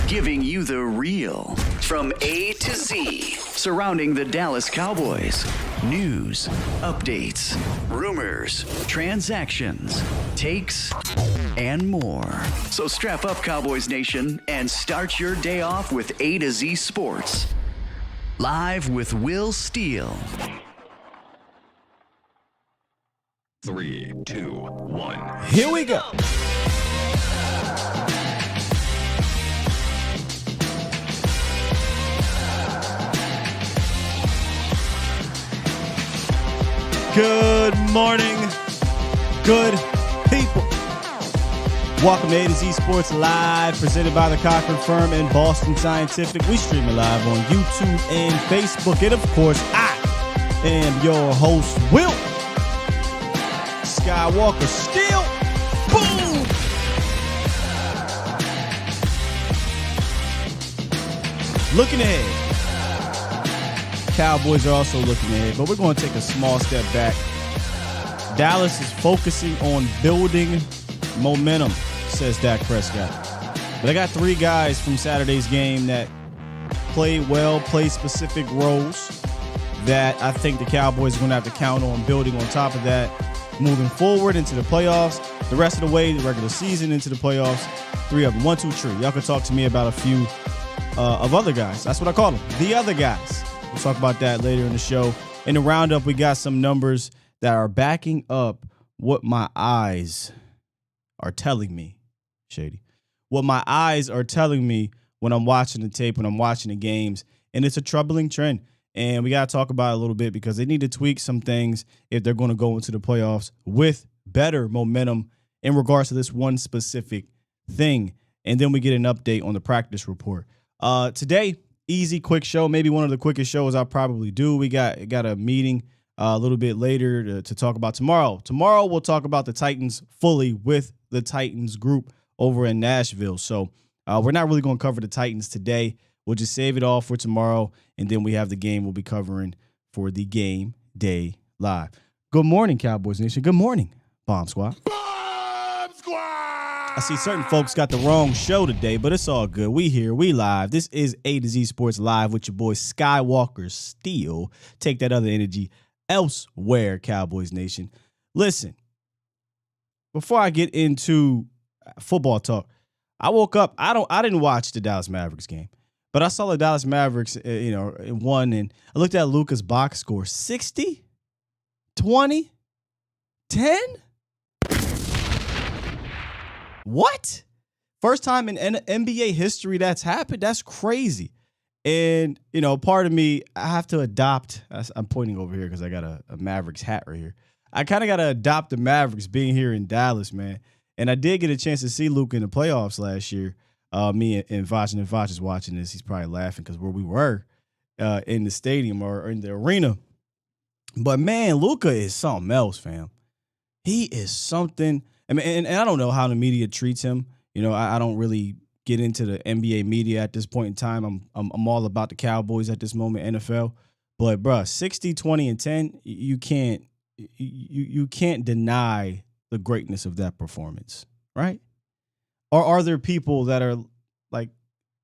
giving you the real from A to Z surrounding the Dallas Cowboys. News, updates, rumors, transactions, takes, and more. So strap up, Cowboys Nation, and start your day off with A to Z Sports. Live with Will Steele. 3, 2, 1. Here we go. Good morning, good people. Welcome to A to Z Sports Live, presented by the Cochran Firm and Boston Scientific. We stream it live on YouTube and Facebook. And of course, I am your host, Will Skywalker Steele. Boom! Looking ahead. Cowboys are also looking ahead, but we're going to take a small step back. Dallas is focusing on building momentum, says Dak Prescott. But I got three guys from Saturday's game that played well, played specific roles that I think the Cowboys are going to have to count on building on top of that, moving forward into the playoffs, the rest of the way, the regular season into the playoffs. Three of them, 1, 2, 3. Y'all can talk to me about a few of other guys. That's what I call them, the other guys. We'll talk about that later in the show. In the roundup, we got some numbers that are backing up what my eyes are telling me, Shady. What my eyes are telling me when I'm watching the tape, when I'm watching the games, and it's a troubling trend. And we got to talk about it a little bit because they need to tweak some things if they're going to go into the playoffs with better momentum in regards to this one specific thing. And then we get an update on the practice report. Today, easy, quick show, maybe one of the quickest shows I'll probably do. We got a meeting a little bit later to talk about tomorrow. Tomorrow, we'll talk about the Titans fully with the Titans group over in Nashville. So we're not really going to cover the Titans today. We'll just save it all for tomorrow, and then we have the game we'll be covering for the Game Day Live. Good morning, Cowboys Nation. Good morning, Bomb Squad. Bomb Squad! I see certain folks got the wrong show today, but it's all good. We here, we live. This is A to Z Sports Live with your boy Skywalker Steele. Take that other energy elsewhere, Cowboys Nation. Listen, before I get into football talk, I woke up. I didn't watch the Dallas Mavericks game, but I saw the Dallas Mavericks, won, and I looked at Luka's box score: 60, 20, 10. What? First time in NBA history that's happened? That's crazy. And, part of me, I have to adopt. I'm pointing over here because I got a Mavericks hat right here. I kind of got to adopt the Mavericks being here in Dallas, man. And I did get a chance to see Luka in the playoffs last year. Me and Vash, and if Vash is watching this, he's probably laughing because where we were in the stadium or in the arena. But, man, Luka is something else, fam. He is something. I mean, and I don't know how the media treats him. I don't really get into the NBA media at this point in time. I'm all about the Cowboys at this moment, NFL. But, bruh, 60, 20, and 10, you can't deny the greatness of that performance, right? Or are there people that are like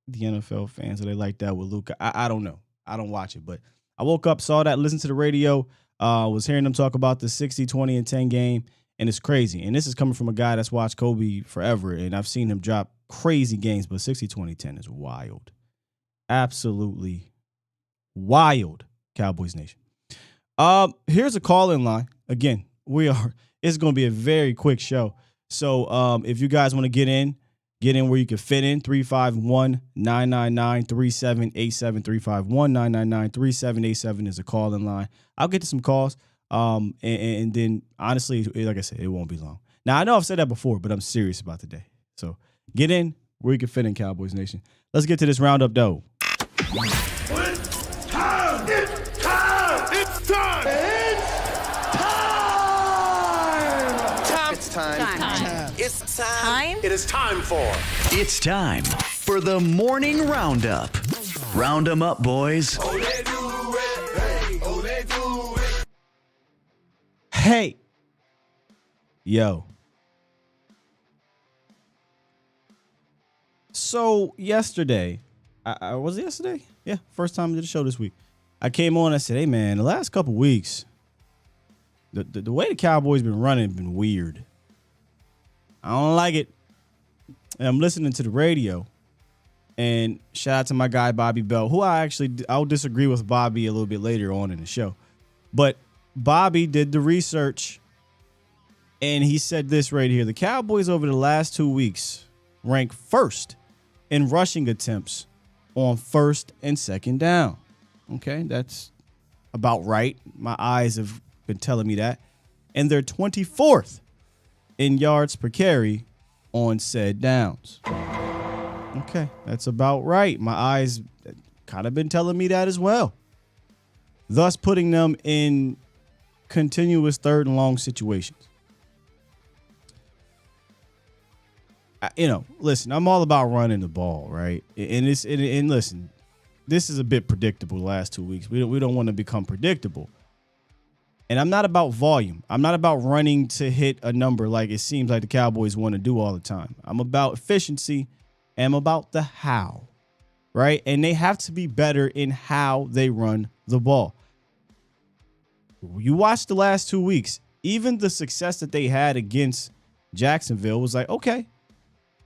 the NFL fans, are they like that with Luka? I don't know. I don't watch it. But I woke up, saw that, listened to the radio, was hearing them talk about the 60, 20, and 10 game. And it's crazy. And this is coming from a guy that's watched Kobe forever. And I've seen him drop crazy games. But 60, 20, 10 is wild. Absolutely wild, Cowboys Nation. Here's a call-in line. Again, it's going to be a very quick show. So if you guys want to get in where you can fit in, 351-999-3787, 351-999-3787 is a call-in line. I'll get to some calls. And then, honestly, like I said, it won't be long. Now, I know I've said that before, but I'm serious about today. So get in where you can fit in, Cowboys Nation. Let's get to this roundup, though. It's time! It's time! It's time! It's time! It's time! It is time for... It's time for the morning roundup. Round 'em up, boys. Hey. Yo. So yesterday, was it yesterday? Yeah, first time I did the show this week. I came on and I said, hey, man, the last couple weeks, the way the Cowboys been running has been weird. I don't like it. And I'm listening to the radio. And shout out to my guy, Bobby Bell, who I'll disagree with Bobby a little bit later on in the show. But Bobby did the research. And he said this right here. The Cowboys over the last 2 weeks rank first in rushing attempts on first and second down. Okay, that's about right. My eyes have been telling me that. And they're 24th in yards per carry on said downs. Okay, that's about right. My eyes kind of been telling me that as well. Thus putting them in continuous third and long situations. Listen, I'm all about running the ball, right? And listen, this is a bit predictable the last 2 weeks. We don't want to become predictable. And I'm not about volume. I'm not about running to hit a number like it seems like the Cowboys want to do all the time. I'm about efficiency and I'm about the how, right? And they have to be better in how they run the ball. You watch the last 2 weeks, even the success that they had against Jacksonville was like, okay,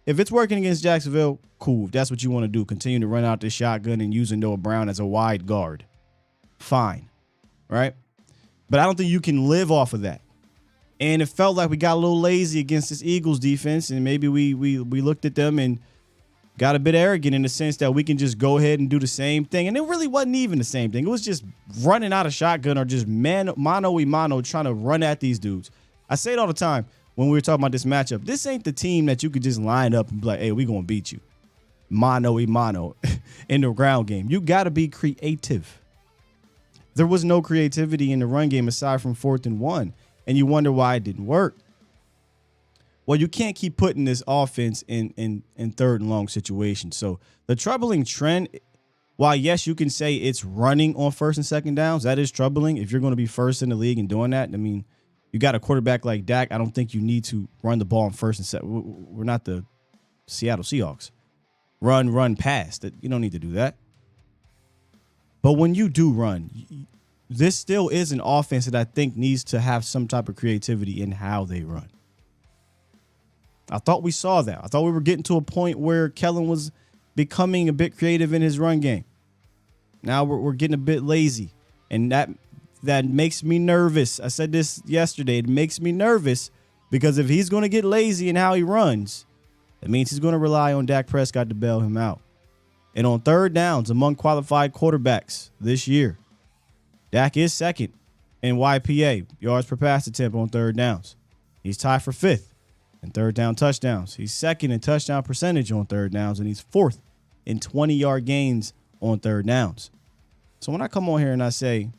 if it's working against Jacksonville, cool. If that's what you want to do, continue to run out this shotgun and using Noah Brown as a wide guard. Fine, right? But I don't think you can live off of that. And it felt like we got a little lazy against this Eagles defense, and maybe we looked at them and got a bit arrogant in the sense that we can just go ahead and do the same thing. And it really wasn't even the same thing. It was just running out of shotgun or just mano trying to run at these dudes. I say it all the time when we were talking about this matchup. This ain't the team that you could just line up and be like, hey, we're going to beat you. Mano in the ground game. You got to be creative. There was no creativity in the run game aside from 4th and 1. And you wonder why it didn't work. Well, you can't keep putting this offense in third and long situations. So the troubling trend, while yes, you can say it's running on first and second downs, that is troubling. If you're going to be first in the league and doing that, I mean, you got a quarterback like Dak. I don't think you need to run the ball on first and second. We're not the Seattle Seahawks. Run, pass. You don't need to do that. But when you do run, this still is an offense that I think needs to have some type of creativity in how they run. I thought we saw that. I thought we were getting to a point where Kellen was becoming a bit creative in his run game. Now we're getting a bit lazy, and that makes me nervous. I said this yesterday. It makes me nervous because if he's going to get lazy in how he runs, that means he's going to rely on Dak Prescott to bail him out. And on third downs among qualified quarterbacks this year, Dak is second in YPA, yards per pass attempt on third downs. He's tied for 5th in third down touchdowns. He's second in touchdown percentage on third downs, and he's 4th in 20-yard gains on third downs. So when I come on here and I say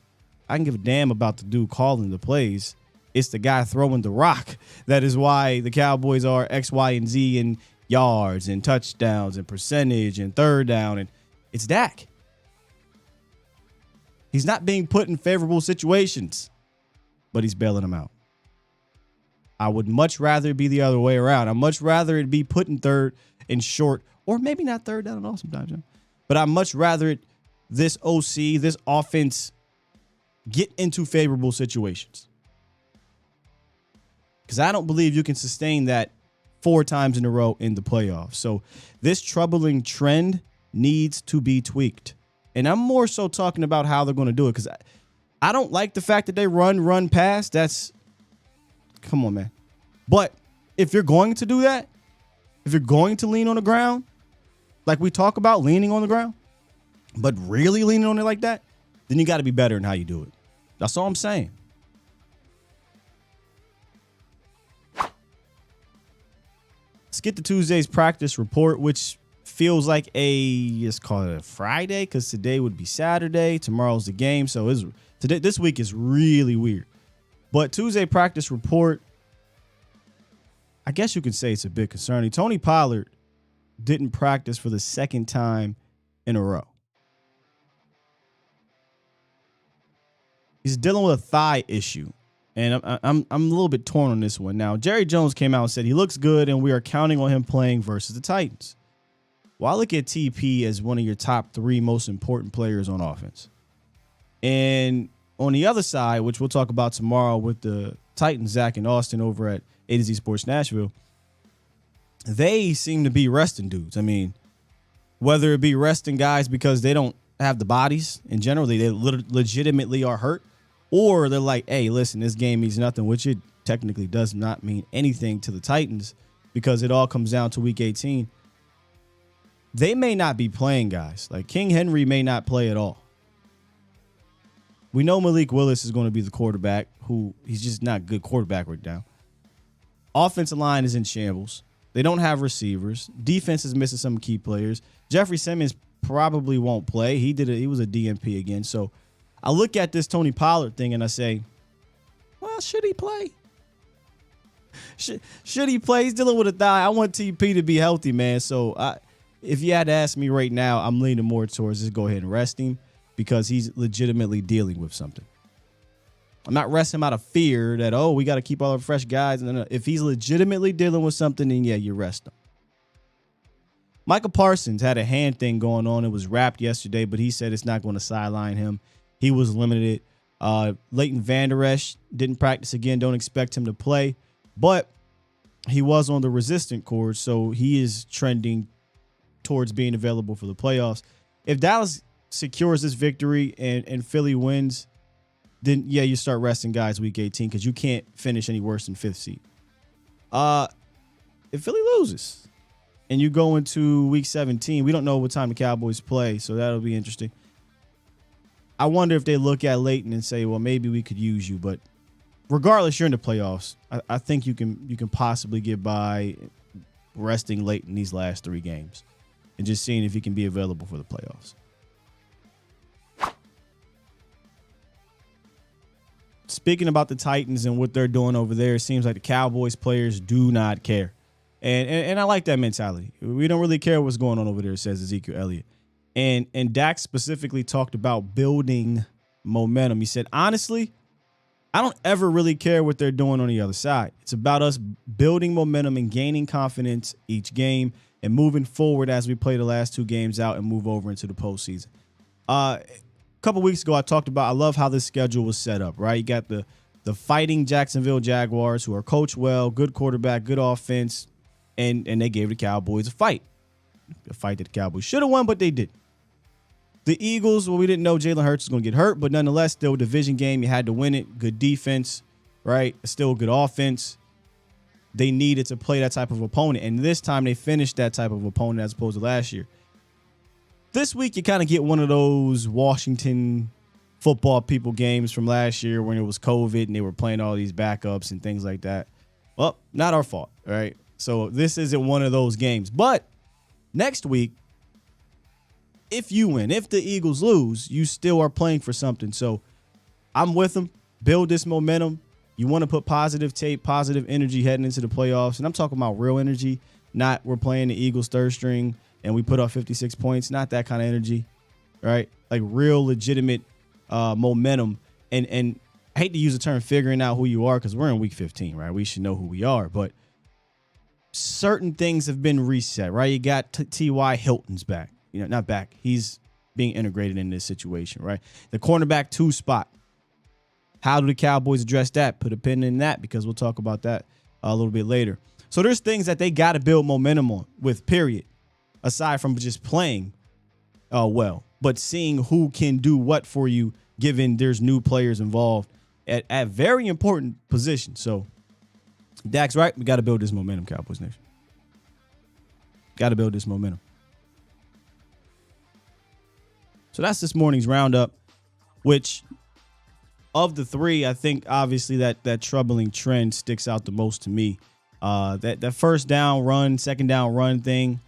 I can give a damn about the dude calling the plays, it's the guy throwing the rock. That is why the Cowboys are X, Y, and Z in yards and touchdowns and percentage and third down, and it's Dak. He's not being put in favorable situations, but he's bailing them out. I would much rather it be the other way around. I'd much rather it be put in third and short, or maybe not third down at all sometimes. But I'd much rather this offense, get into favorable situations. Because I don't believe you can sustain that 4 times in a row in the playoffs. So this troubling trend needs to be tweaked. And I'm more so talking about how they're going to do it, because I don't like the fact that they run, pass. Come on, man. But if you're going to do that, if you're going to lean on the ground, like we talk about leaning on the ground, but really leaning on it like that, then you got to be better in how you do it. That's all I'm saying. Let's get to Tuesday's practice report, which feels like let's call it a Friday, because today would be Saturday. Tomorrow's the game. So this week is really weird. But Tuesday practice report, I guess you could say it's a bit concerning. Tony Pollard didn't practice for the second time in a row. He's dealing with a thigh issue, and I'm a little bit torn on this one. Now, Jerry Jones came out and said he looks good, and we are counting on him playing versus the Titans. Well, I look at TP as one of your top 3 most important players on offense. And on the other side, which we'll talk about tomorrow with the Titans, Zach and Austin over at A to Z Sports Nashville, they seem to be resting dudes. I mean, whether it be resting guys because they don't have the bodies in general, they legitimately are hurt, or they're like, hey, listen, this game means nothing, which it technically does not mean anything to the Titans because it all comes down to week 18. They may not be playing guys. Like King Henry may not play at all. We know Malik Willis is going to be the quarterback, who he's just not a good quarterback right now. Offensive line is in shambles. They don't have receivers. Defense is missing some key players. Jeffrey Simmons probably won't play. He was a DNP again. So I look at this Tony Pollard thing and I say, well, should he play? Should he play? He's dealing with a thigh. I want TP to be healthy, man. So if you had to ask me right now, I'm leaning more towards just go ahead and rest him because he's legitimately dealing with something. I'm not resting him out of fear that, oh, we got to keep all our fresh guys. No. If he's legitimately dealing with something, then yeah, you rest him. Michael Parsons had a hand thing going on. It was wrapped yesterday, but he said it's not going to sideline him. He was limited. Leighton Vander Esch didn't practice again. Don't expect him to play, but he was on the resistant cord, so he is trending towards being available for the playoffs. If Dallas secures this victory and Philly wins, then yeah, you start resting guys week 18 because you can't finish any worse than 5th seed. If Philly loses and you go into week 17, we don't know what time the Cowboys play, so that'll be interesting. I wonder if they look at Leighton and say, well, maybe we could use you, but regardless, you're in the playoffs. I think you can possibly get by resting Leighton these last 3 games and just seeing if he can be available for the playoffs. Speaking about the Titans and what they're doing over there, it seems like the Cowboys players do not care. And I like that mentality. We don't really care what's going on over there, says Ezekiel Elliott. And Dak specifically talked about building momentum. He said, honestly, I don't ever really care what they're doing on the other side. It's about us building momentum and gaining confidence each game and moving forward as we play the last 2 games out and move over into the postseason. A couple weeks ago, I love how this schedule was set up, right? You got the fighting Jacksonville Jaguars, who are coached well, good quarterback, good offense, and they gave the Cowboys a fight that the Cowboys should have won, but they didn't. The Eagles, well, we didn't know Jalen Hurts was going to get hurt, but nonetheless, still a division game. You had to win it. Good defense, right? Still a good offense. They needed to play that type of opponent, and this time they finished that type of opponent as opposed to last year. This week, you kind of get one of those Washington football people games from last year when it was COVID and they were playing all these backups and things like that. Well, not our fault, right? So this isn't one of those games. But next week, if you win, if the Eagles lose, you still are playing for something. So I'm with them. Build this momentum. You want to put positive tape, positive energy heading into the playoffs. And I'm talking about real energy, not we're playing the Eagles third string and we put up 56 points. Not that kind of energy, right? Like real legitimate momentum. And I hate to use the term figuring out who you are because we're in week 15, right? We should know who we are. But certain things have been reset, right? You got T.Y. Hilton's back. Not back. He's being integrated in this situation, right? The cornerback 2 spot. How do the Cowboys address that? Put a pin in that because we'll talk about that a little bit later. So there's things that they got to build momentum on with, period, aside from just playing well, but seeing who can do what for you given there's new players involved at very important positions. So Dak's right. We got to build this momentum, Cowboys Nation. Got to build this momentum. So that's this morning's roundup, which of the 3, I think obviously that troubling trend sticks out the most to me. That first down run, second down run thing,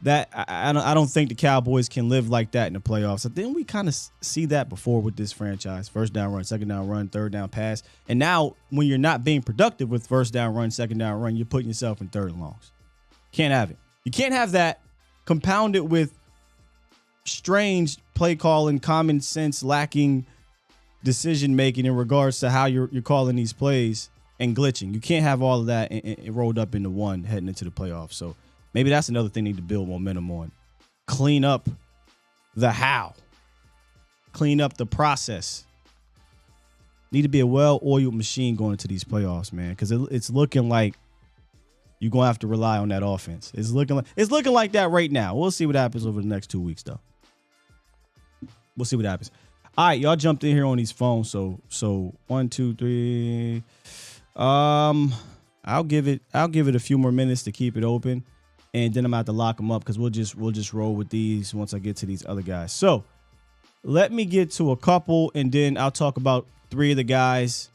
that I don't think the Cowboys can live like that in the playoffs. I think we kind of see that before with this franchise. First down run, second down run, third down pass. And now when you're not being productive with first down run, second down run, you're putting yourself in third and longs. Can't have it. You can't have that compounded with strange play calling, common sense lacking decision making in regards to how you're calling these plays and glitching. You can't have all of that and rolled up into one heading into the playoffs. So Maybe that's another thing they need to build momentum on. Clean up the how. Clean up the process. Need to be a well-oiled machine going into these playoffs, man, because it's looking like you're going to have to rely on that offense. It's looking like that right now. We'll see what happens over the next 2 weeks, though. We'll see what happens. All right, y'all jumped in here on these phones. So 1, 2, 3. I'll give it a few more minutes to keep it open, and then I'm about to lock them up because we'll just roll with these once I get to these other guys. So let me get to a couple, and then I'll talk about 3 of the guys.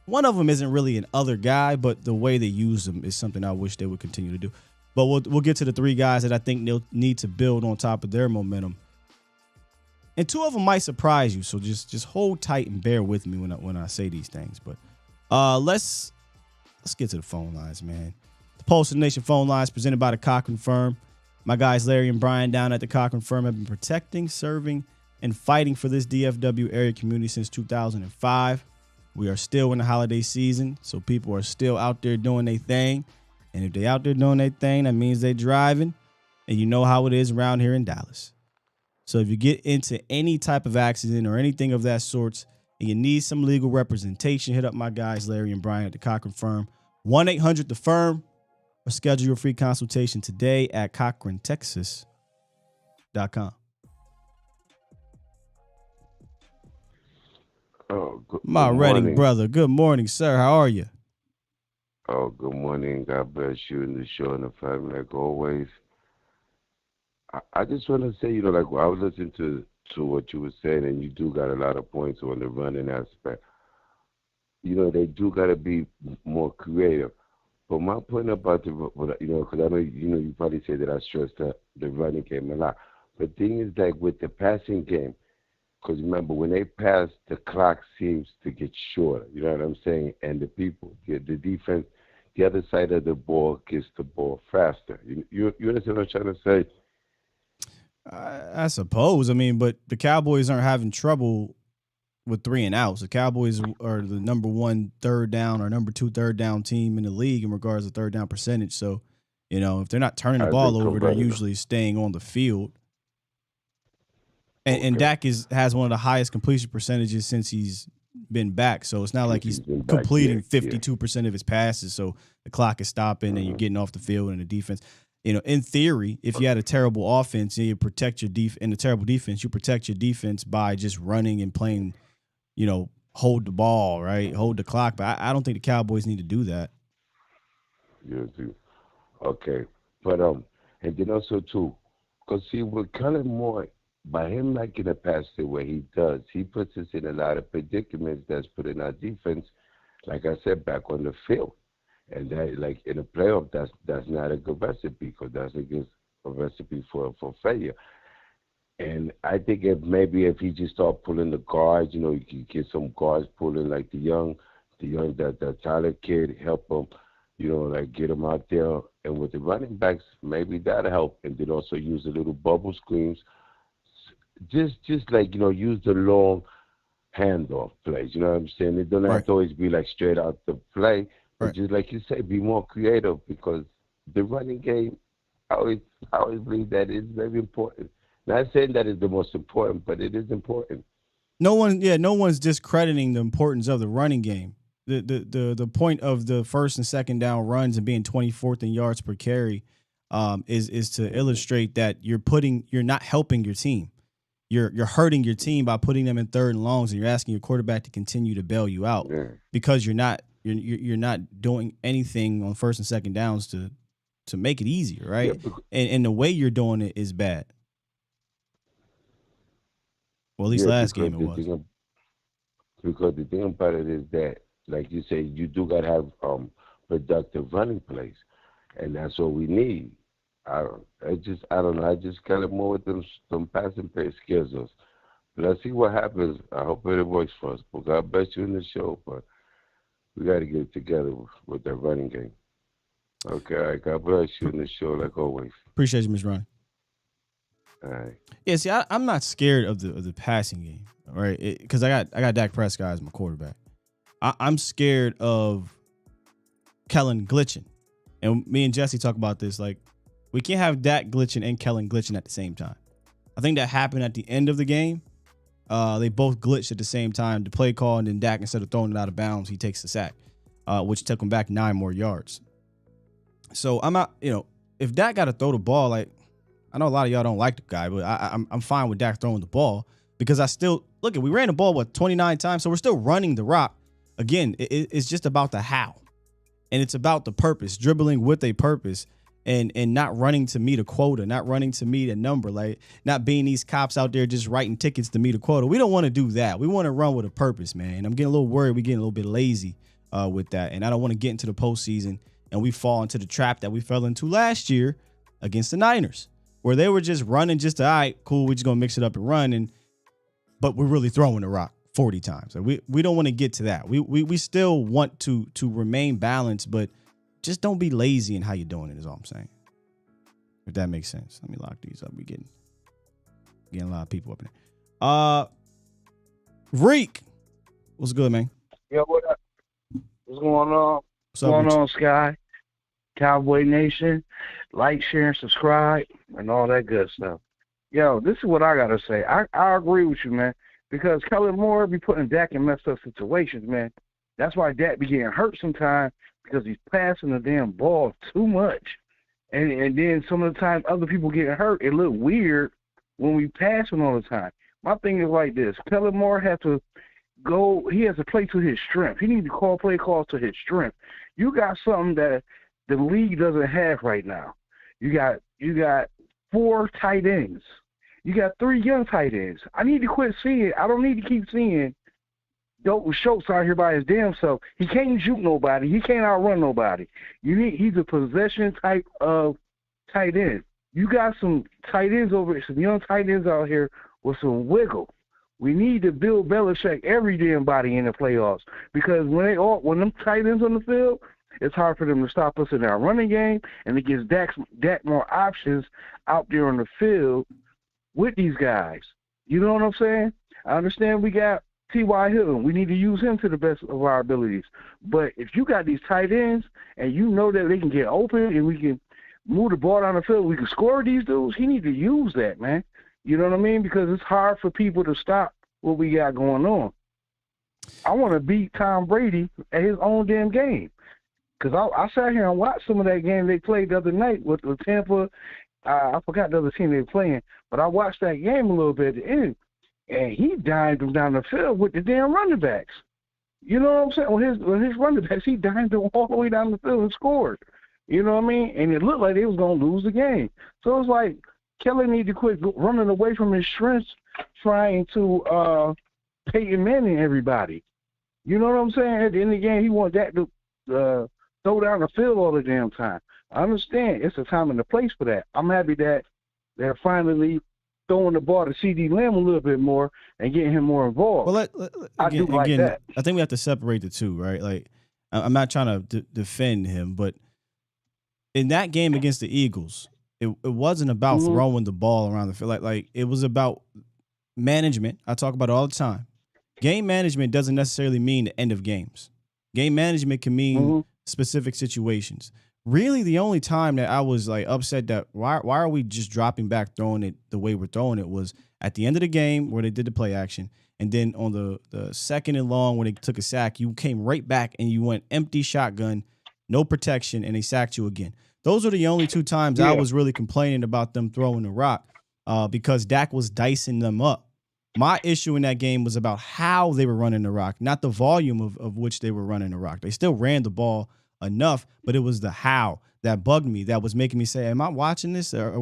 One of them isn't really an other guy, but the way they use them is something I wish they would continue to do. But we'll get to the 3 guys that I think they'll need to build on top of their momentum. And 2 of them might surprise you, so just hold tight and bear with me when I say these things. But let's get to the phone lines, man. The Pulse of the Nation phone lines presented by the Cochran Firm. My guys Larry and Brian down at the Cochran Firm have been protecting, serving, and fighting for this DFW area community since 2005. We are still in the holiday season, so people are still out there doing their thing. And if they out there doing their thing, that means they driving. And you know how it is around here in Dallas. So if you get into any type of accident or anything of that sort and you need some legal representation, hit up my guys Larry and Brian at the Cochran Firm. 1-800-THE-FIRM, or schedule your free consultation today at CochranTexas.com. Oh, my Reading brother. Good morning, sir. How are you? Oh, good morning. God bless you and the show and the family, like always. I just want to say, like I was listening to what you were saying, and you do got a lot of points on the running aspect. They do got to be more creative. But my point about because I know, you probably say that I stress the running game a lot. But the thing is, like with the passing game, because remember, when they pass, the clock seems to get shorter. You know what I'm saying? And the defense, the other side of the ball gets the ball faster. You understand what I'm trying to say? I suppose. I mean, but the Cowboys aren't having trouble with 3 and outs. The Cowboys are the number 1 third down or number 2 third down team in the league in regards to third down percentage. So, if they're not turning the ball over, they're usually staying on the field. And Dak has one of the highest completion percentages since he's been back. So it's not like he's completing 52% of his passes. So the clock is stopping and you're getting off the field, and the defense, in theory, if you had a terrible offense and you protect your and a terrible defense, you protect your defense by just running and playing, hold the ball, right? Hold the clock. But I don't think the Cowboys need to do that. Yeah, too. Okay. But, and then also, too, because, see, we're kind of more, by him liking to pass the way he does, he puts us in a lot of predicaments that's putting our defense, like I said, back on the field. And that, like in a playoff, that's not a good recipe, because that's a recipe for failure. And I think if he just start pulling the guards, you can get some guards pulling, like the Tyler kid, help him, like get him out there. And with the running backs, maybe that'll help. And then also use a little bubble screens. Just like, use the long handoff plays. You know what I'm saying? It don't have to always be like straight out the play. But just like you say, be more creative, because the running game, I always believe that is very important. Not saying that is the most important, but it is important. No one's discrediting the importance of the running game. The point of the first and second down runs and being 24th in yards per carry is to illustrate that you're not helping your team. You're hurting your team by putting them in third and longs, and you're asking your quarterback to continue to bail you out because you're not doing anything on first and second downs to make it easier, right? Yeah, and the way you're doing it is bad. Well, at least last game it was. Because the thing about it is that, like you say, you do got to have productive running plays, and that's what we need. I don't know. I just kind of more with them passing play skills. But let's see what happens. I hope it works for us. But God bless you in the show. But we got to get it together with that running game. Okay, all right. God bless you in the show, like always. Appreciate you, Ms. Ronnie. All right. Yeah, see, I'm not scared of the passing game, right? Because I got Dak Prescott as my quarterback. I'm scared of Kellen glitching. And me and Jesse talk about this. Like, We can't have Dak glitching and Kellen glitching at the same time. I think that happened at the end of the game. They both glitched at the same time. The play call, and then Dak, instead of throwing it out of bounds, he takes the sack, which took him back 9 more yards. So I'm not, if Dak got to throw the ball, like, I know a lot of y'all don't like the guy, but I'm fine with Dak throwing the ball because we ran the ball, 29 times, so we're still running the rock. Again, it's just about the how, and it's about the purpose, dribbling with a purpose. And not running to meet a quota, not running to meet a number, like not being these cops out there just writing tickets to meet a quota. We don't want to do that. We want to run with a purpose, man. I'm getting a little worried. We're getting a little bit lazy with that. And I don't want to get into the postseason and we fall into the trap that we fell into last year against the Niners, where they were just running all right, cool, we're just going to mix it up and run. But we're really throwing the rock 40 times. Like we don't want to get to that. We still want to remain balanced, but just don't be lazy in how you're doing it is all I'm saying. If that makes sense. Let me lock these up. We're getting a lot of people up in there. Reek. What's good, man? Yo, what up? What's going on? What's going on, Sky? Cowboy Nation. Like, share, and subscribe, and all that good stuff. Yo, this is what I got to say. I agree with you, man, because Kellen Moore be putting Dak in messed up situations, man. That's why Dak be getting hurt sometimes, because he's passing the damn ball too much. And then some of the time other people getting hurt, it look weird when we passing all the time. My thing is like this. Kellen Moore has to play to his strength. He needs to call play calls to his strength. You got something that the league doesn't have right now. You got 4 tight ends. You got 3 young tight ends. I need to quit seeing. I don't need to keep seeing Dalton Schultz out here by his damn self. He can't juke nobody. He can't outrun nobody. He's a possession type of tight end. You got some tight ends some young tight ends out here with some wiggle. We need to build Belichick every damn body in the playoffs, because when them tight ends on the field, it's hard for them to stop us in our running game, and it gives Dak more options out there on the field with these guys. You know what I'm saying? I understand we got T.Y. Hilton. We need to use him to the best of our abilities. But if you got these tight ends and you know that they can get open and we can move the ball down the field, we can score these dudes, he need to use that, man. You know what I mean? Because it's hard for people to stop what we got going on. I want to beat Tom Brady at his own damn game. Because I sat here and watched some of that game they played the other night with Tampa. I forgot the other team they were playing, but I watched that game a little bit at the end. And he dimed them down the field with the damn running backs. You know what I'm saying? With his running backs, he dimed them all the way down the field and scored. You know what I mean? And it looked like they was going to lose the game. So it's like Kelly need to quit running away from his strengths, trying to Peyton Manning everybody. You know what I'm saying? At the end of the game, he wants that to throw down the field all the damn time. I understand. It's a time and a place for that. I'm happy that they're finally throwing the ball to C.D. Lamb a little bit more and getting him more involved. Well, again, that. I think we have to separate the two, right? Like, I'm not trying to defend him, but in that game against the Eagles, it wasn't about throwing the ball around the field. Like it was about management. I talk about it all the time. Game management doesn't necessarily mean the end of games. Game management can mean specific situations. Really, the only time that I was like upset that why are we just dropping back, throwing it the way we're throwing it, was at the end of the game where they did the play action. And then on the second and long when they took a sack, you came right back and you went empty shotgun, no protection, and they sacked you again. Those are the only 2 times I was really complaining about them throwing the rock because Dak was dicing them up. My issue in that game was about how they were running the rock, not the volume of which they were running the rock. They still ran the ball enough, but it was the how that bugged me, that was making me say, am I watching this? Or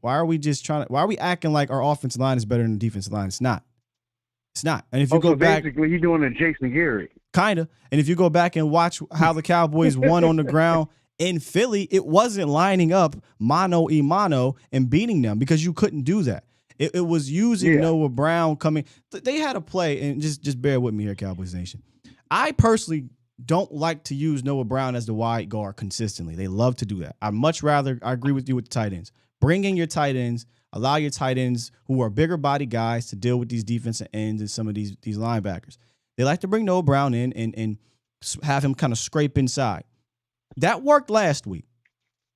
why are we acting like our offensive line is better than the defensive line? It's not. And if you go back, basically you're doing a Jason Garrett. Kind of. And if you go back and watch how the Cowboys won on the ground in Philly, it wasn't lining up mano a mano and beating them, because you couldn't do that. It was using Noah Brown coming. They had a play, and just bear with me here, Cowboys Nation. I personally don't like to use Noah Brown as the wide guard consistently. They love to do that. I agree with you with the tight ends. Bring in your tight ends. Allow your tight ends who are bigger body guys to deal with these defensive ends and some of these linebackers. They like to bring Noah Brown in and have him kind of scrape inside. That worked last week.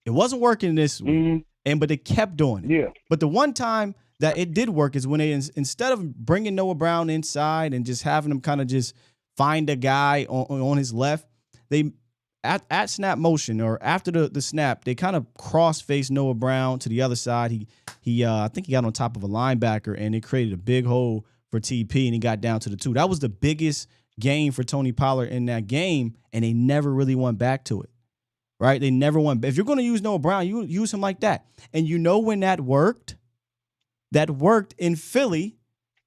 It wasn't working this week. but they kept doing it. Yeah. But the one time that it did work is when they, instead of bringing Noah Brown inside and just having him kind of just find a guy on his left, they at snap motion or after the snap, they kind of cross-faced Noah Brown to the other side. He I think he got on top of a linebacker, and it created a big hole for TP, and he got down to the 2. That was the biggest gain for Tony Pollard in that game, and they never really went back to it, right? They never went. If you're going to use Noah Brown, you use him like that. And you know when that worked? That worked in Philly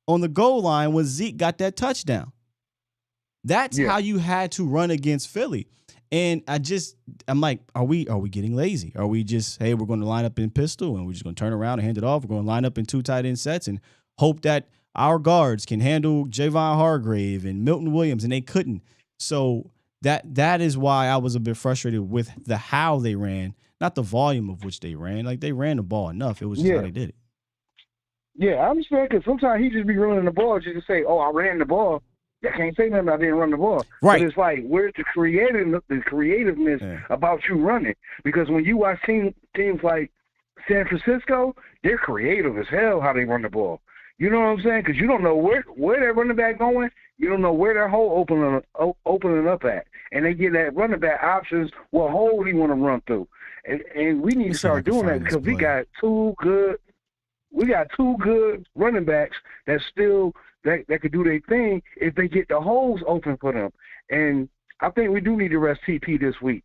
on the goal line when Zeke got that touchdown. That's how you had to run against Philly. And I'm like, are we getting lazy? Are we just, hey, we're going to line up in pistol and we're just going to turn around and hand it off? We're going to line up in 2 tight end sets and hope that our guards can handle Javon Hargrave and Milton Williams, and they couldn't. So that is why I was a bit frustrated with the how they ran, not the volume of which they ran. Like, they ran the ball enough. It was just how they did it. Yeah, I understand, because sometimes he just be running the ball just to say, oh, I ran the ball. I can't say nothing, I didn't run the ball. Right. But it's like, where's the creativeness about you running? Because when you watch teams like San Francisco, they're creative as hell how they run the ball. You know what I'm saying? Because you don't know where that running back going. You don't know where that hole opening up at. And they give that running back options what hole he want to run through. And we need to start doing that because we got two good running backs that still that could do their thing if they get the holes open for them. And I think we do need to rest TP this week.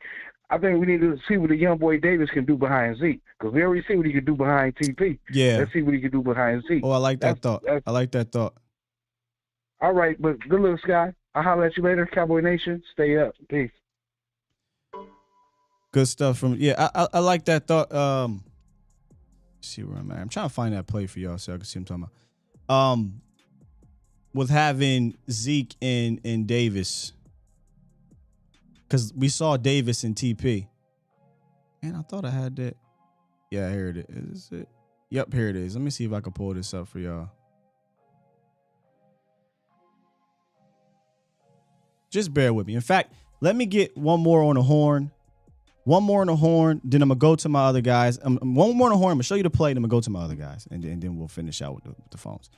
I think we need to see what the young boy Davis can do behind Zeke, because we already see what he can do behind TP. Yeah. Let's see what he can do behind Zeke. Oh, I like that thought. I like that thought. All right, but good luck, Sky. I'll holler at you later. Cowboy Nation, stay up. Peace. Good stuff from I like that thought. Let's see where I'm at. I'm trying to find that play for y'all so I can see what I'm talking about. With having Zeke and Davis, because we saw Davis and TP. And I thought I had that. Yeah, here it is. Is it? Yep, here it is. Let me see if I can pull this up for y'all. Just bear with me. In fact, let me get one more on the horn. One more on the horn, then I'm going to go to my other guys. One more on the horn, I'm going to show you the play, then I'm going to go to my other guys, and then we'll finish out with the phones.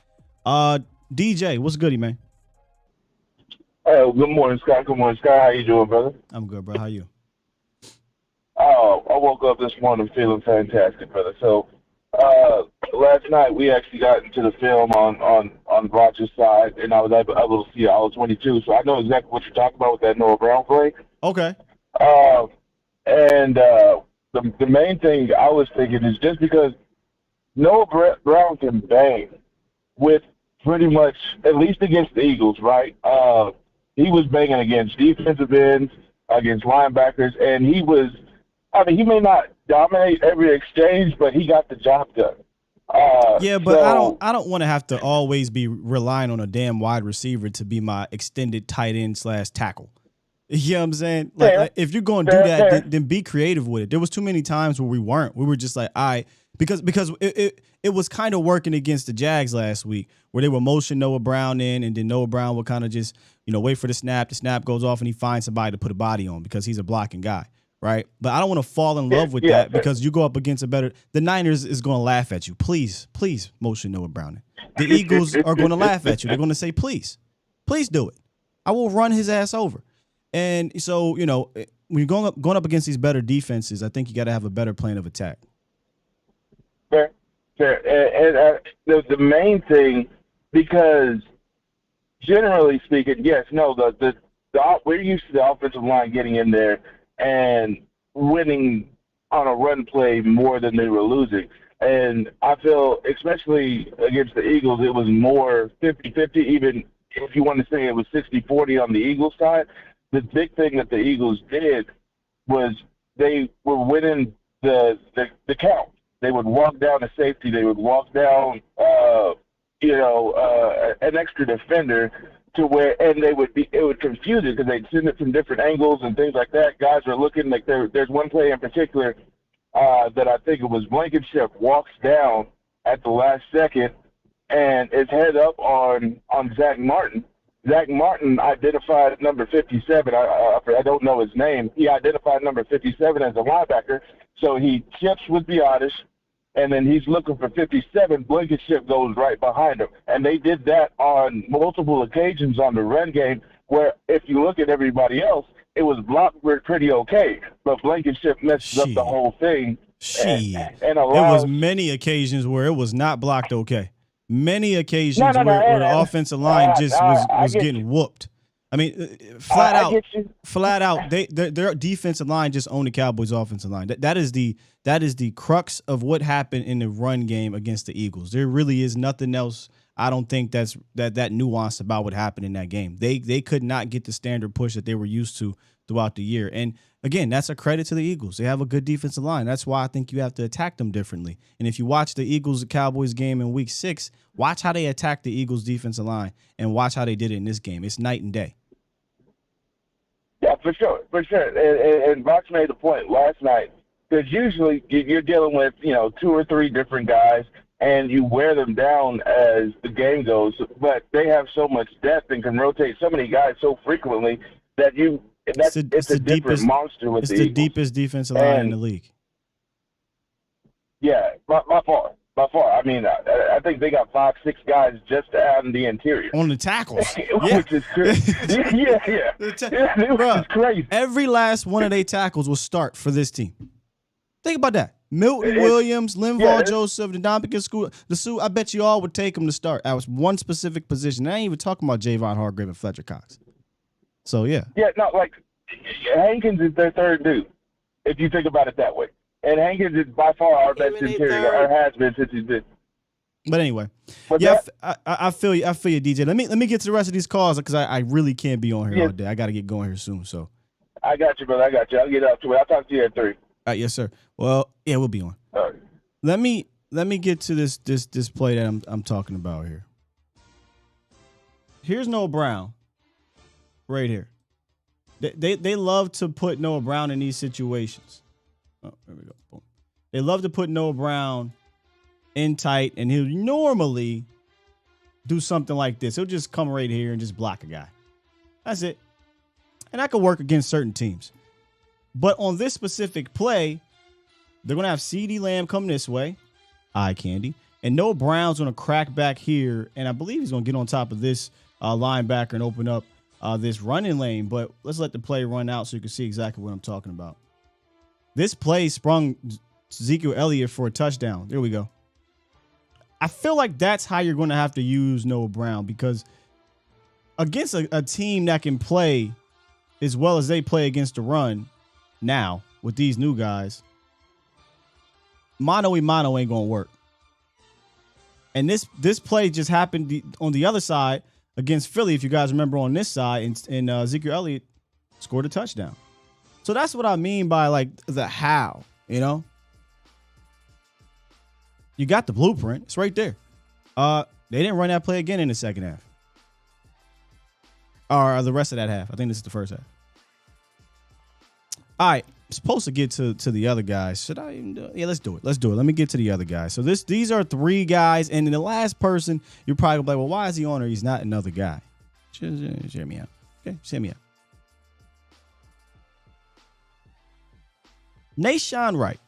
DJ, what's goody, man? Hey, good morning, Scott. Good morning, Scott. How you doing, brother? I'm good, bro. How you? I woke up this morning feeling fantastic, brother. So last night we actually got into the film on Roger's side, and I was able to see all 22. So I know exactly what you're talking about with that Noah Brown play. Okay. And the main thing I was thinking is just because Noah Brown can bang with pretty much, at least against the Eagles, right? He was banging against defensive ends, against linebackers, and he may not dominate every exchange, but he got the job done. But I don't want to have to always be relying on a damn wide receiver to be my extended tight end / tackle. You know what I'm saying? Like if you're going to do that, then be creative with it. There was too many times where we weren't. We were just like, all right, because it was kind of working against the Jags last week where they were motion Noah Brown in, and then Noah Brown would kind of just, wait for the snap. The snap goes off, and he finds somebody to put a body on because he's a blocking guy, right? But I don't want to fall in love with that because you go up against the Niners is going to laugh at you. Please motion Noah Brown in. The Eagles are going to laugh at you. They're going to say, please do it. I will run his ass over. And so, when you're going up against these better defenses, I think you got to have a better plan of attack. Fair. And the main thing, because generally speaking, we're used to the offensive line getting in there and winning on a run play more than they were losing. And I feel, especially against the Eagles, it was more 50-50, even if you want to say it was 60-40 on the Eagles side. The big thing that the Eagles did was they were winning the count. They would walk down a safety. They would walk down, an extra defender to where, and it would confuse it because they'd send it from different angles and things like that. Guys are looking like there's one play in particular that I think it was Blankenship walks down at the last second and is head up on Zach Martin. Zach Martin identified number 57. I don't know his name. He identified number 57 as a linebacker. So he chips with Biotis, and then he's looking for 57, Blankenship goes right behind him. And they did that on multiple occasions on the run game, where if you look at everybody else, it was blocked pretty okay, but Blankenship messes up the whole thing. And there was many occasions where it was not blocked okay. Many occasions where the offensive line just was getting whooped. I mean, flat out, their defensive line just owned the Cowboys' offensive line. That is the crux of what happened in the run game against the Eagles. There really is nothing else. I don't think that's that nuance about what happened in that game. They could not get the standard push that they were used to throughout the year. And again, that's a credit to the Eagles. They have a good defensive line. That's why I think you have to attack them differently. And if you watch the Eagles-Cowboys game in Week 6, watch how they attacked the Eagles' defensive line and watch how they did it in this game. It's night and day. Yeah, for sure. And Vox made the point last night, because usually you're dealing with, 2 or 3 different guys, and you wear them down as the game goes. But they have so much depth and can rotate so many guys so frequently that it's a different deepest monster with the Eagles. Eagles. Deepest defensive line in the league. Yeah, by far. I mean, I think they got 5-6 guys just out in the interior. On the tackles. Which is crazy. Yeah. It's crazy. Every last one of their tackles will start for this team. Think about that. Milton Williams, Linval Joseph, the Dominican School, the Sioux, I bet you all would take them to start. That was one specific position. I ain't even talking about Javon Hargrave and Fletcher Cox. So, yeah. Yeah, no, like, Hankins is their third dude, if you think about it that way. And Hankins is by far our best interior, or has been since he's been. But anyway, What's I feel you, DJ. Let me get to the rest of these calls because I really can't be on here all day. I got to get going here soon. So I got you, brother. I got you. I'll get up to it. I'll talk to you at 3. Yes, sir. Well, yeah, we'll be on. All right. Let me get to this play that I'm talking about here. Here's Noah Brown, right here. They love to put Noah Brown in these situations. Oh, there we go. Boom. They love to put Noah Brown in tight, and he'll normally do something like this. He'll just come right here and just block a guy. That's it. And that could work against certain teams. But on this specific play, they're going to have CeeDee Lamb come this way, eye candy, and Noah Brown's going to crack back here, and I believe he's going to get on top of this linebacker and open up this running lane. But let's let the play run out so you can see exactly what I'm talking about. This play sprung Ezekiel Elliott for a touchdown. There we go. I feel like that's how you're going to have to use Noah Brown, because against a team that can play as well as they play against the run now with these new guys, mano-a-mano ain't going to work. And this play just happened on the other side against Philly, if you guys remember, on this side, and Ezekiel Elliott scored a touchdown. So that's what I mean by, like, the how, you know? You got the blueprint. It's right there. They didn't run that play again in the second half. Or the rest of that half. I think this is the first half. All right. I'm supposed to get to the other guys. Should I even do it? Yeah, let's do it. Let me get to the other guys. So these are 3 guys. And then the last person, you're probably going to be like, well, why is he on her? He's not another guy. Just hear me out. Okay? Just hear me out. Nahshon Wright.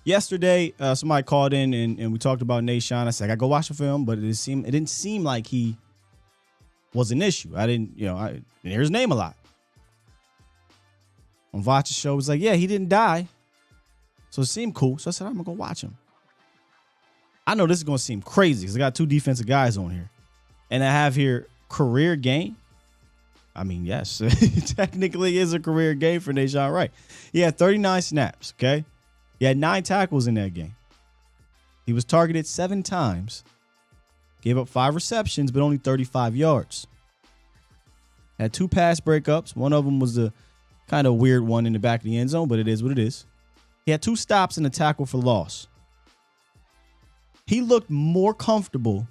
Yesterday, somebody called in and we talked about Nahshon. I said, I gotta go watch the film, but it didn't seem like he was an issue. I didn't hear his name a lot. On Voch's show, it was like, yeah, he didn't die. So it seemed cool. So I said, I'm gonna go watch him. I know this is gonna seem crazy because I got 2 defensive guys on here. And I have here career game. I mean, yes, technically is a career game for Nahshon Wright. He had 39 snaps, okay? He had 9 tackles in that game. He was targeted 7 times. Gave up 5 receptions, but only 35 yards. Had 2 pass breakups. One of them was the kind of weird one in the back of the end zone, but it is what it is. He had 2 stops and a tackle for loss. He looked more comfortable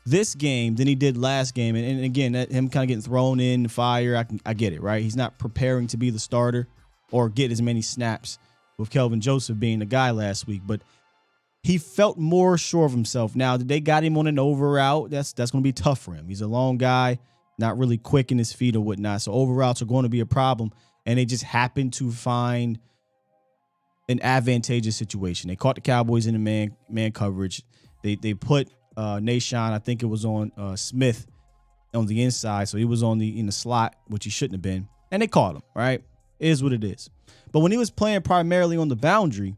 this game than he did last game. And again, him kind of getting thrown in the fire, I get it, right? He's not preparing to be the starter or get as many snaps with Kelvin Joseph being the guy last week. But he felt more sure of himself. Now, they got him on an over route. That's going to be tough for him. He's a long guy, not really quick in his feet or whatnot. So over routes are going to be a problem. And they just happened to find an advantageous situation. They caught the Cowboys in the man coverage. They put Nashawn, I think it was on Smith on the inside, so he was in the slot, which he shouldn't have been, and they caught him. Right, it is what it is. But when he was playing primarily on the boundary,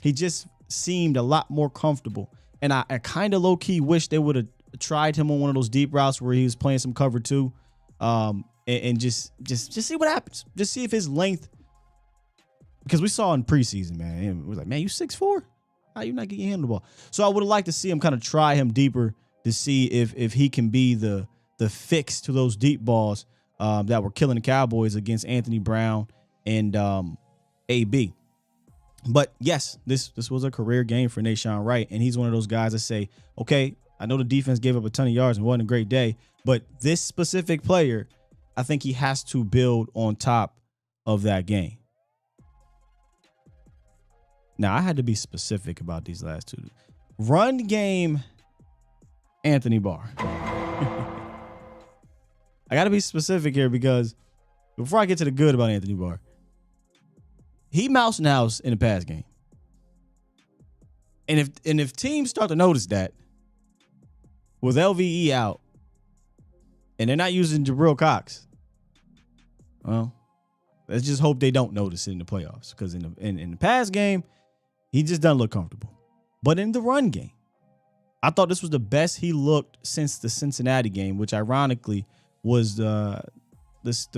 he just seemed a lot more comfortable. And I kind of low key wish they would have tried him on one of those deep routes where he was playing some cover 2, and just see what happens. Just see if his length, because we saw in preseason, man, it was like, man, you 6'4"? How you not getting your hand on the ball? So I would have liked to see him kind of try him deeper to see if he can be the fix to those deep balls that were killing the Cowboys against Anthony Brown and AB. But yes, this was a career game for Nashawn Wright, and he's one of those guys that say, okay, I know the defense gave up a ton of yards and wasn't a great day, but this specific player, I think he has to build on top of that game. Now, I had to be specific about these last two. Run game, Anthony Barr. I got to be specific here because before I get to the good about Anthony Barr, he mousing house in the pass game. And if teams start to notice that with LVE out and they're not using Jabril Cox, well, let's just hope they don't notice it in the playoffs, because in the pass game, he just doesn't look comfortable. But in the run game, I thought this was the best he looked since the Cincinnati game, which ironically was the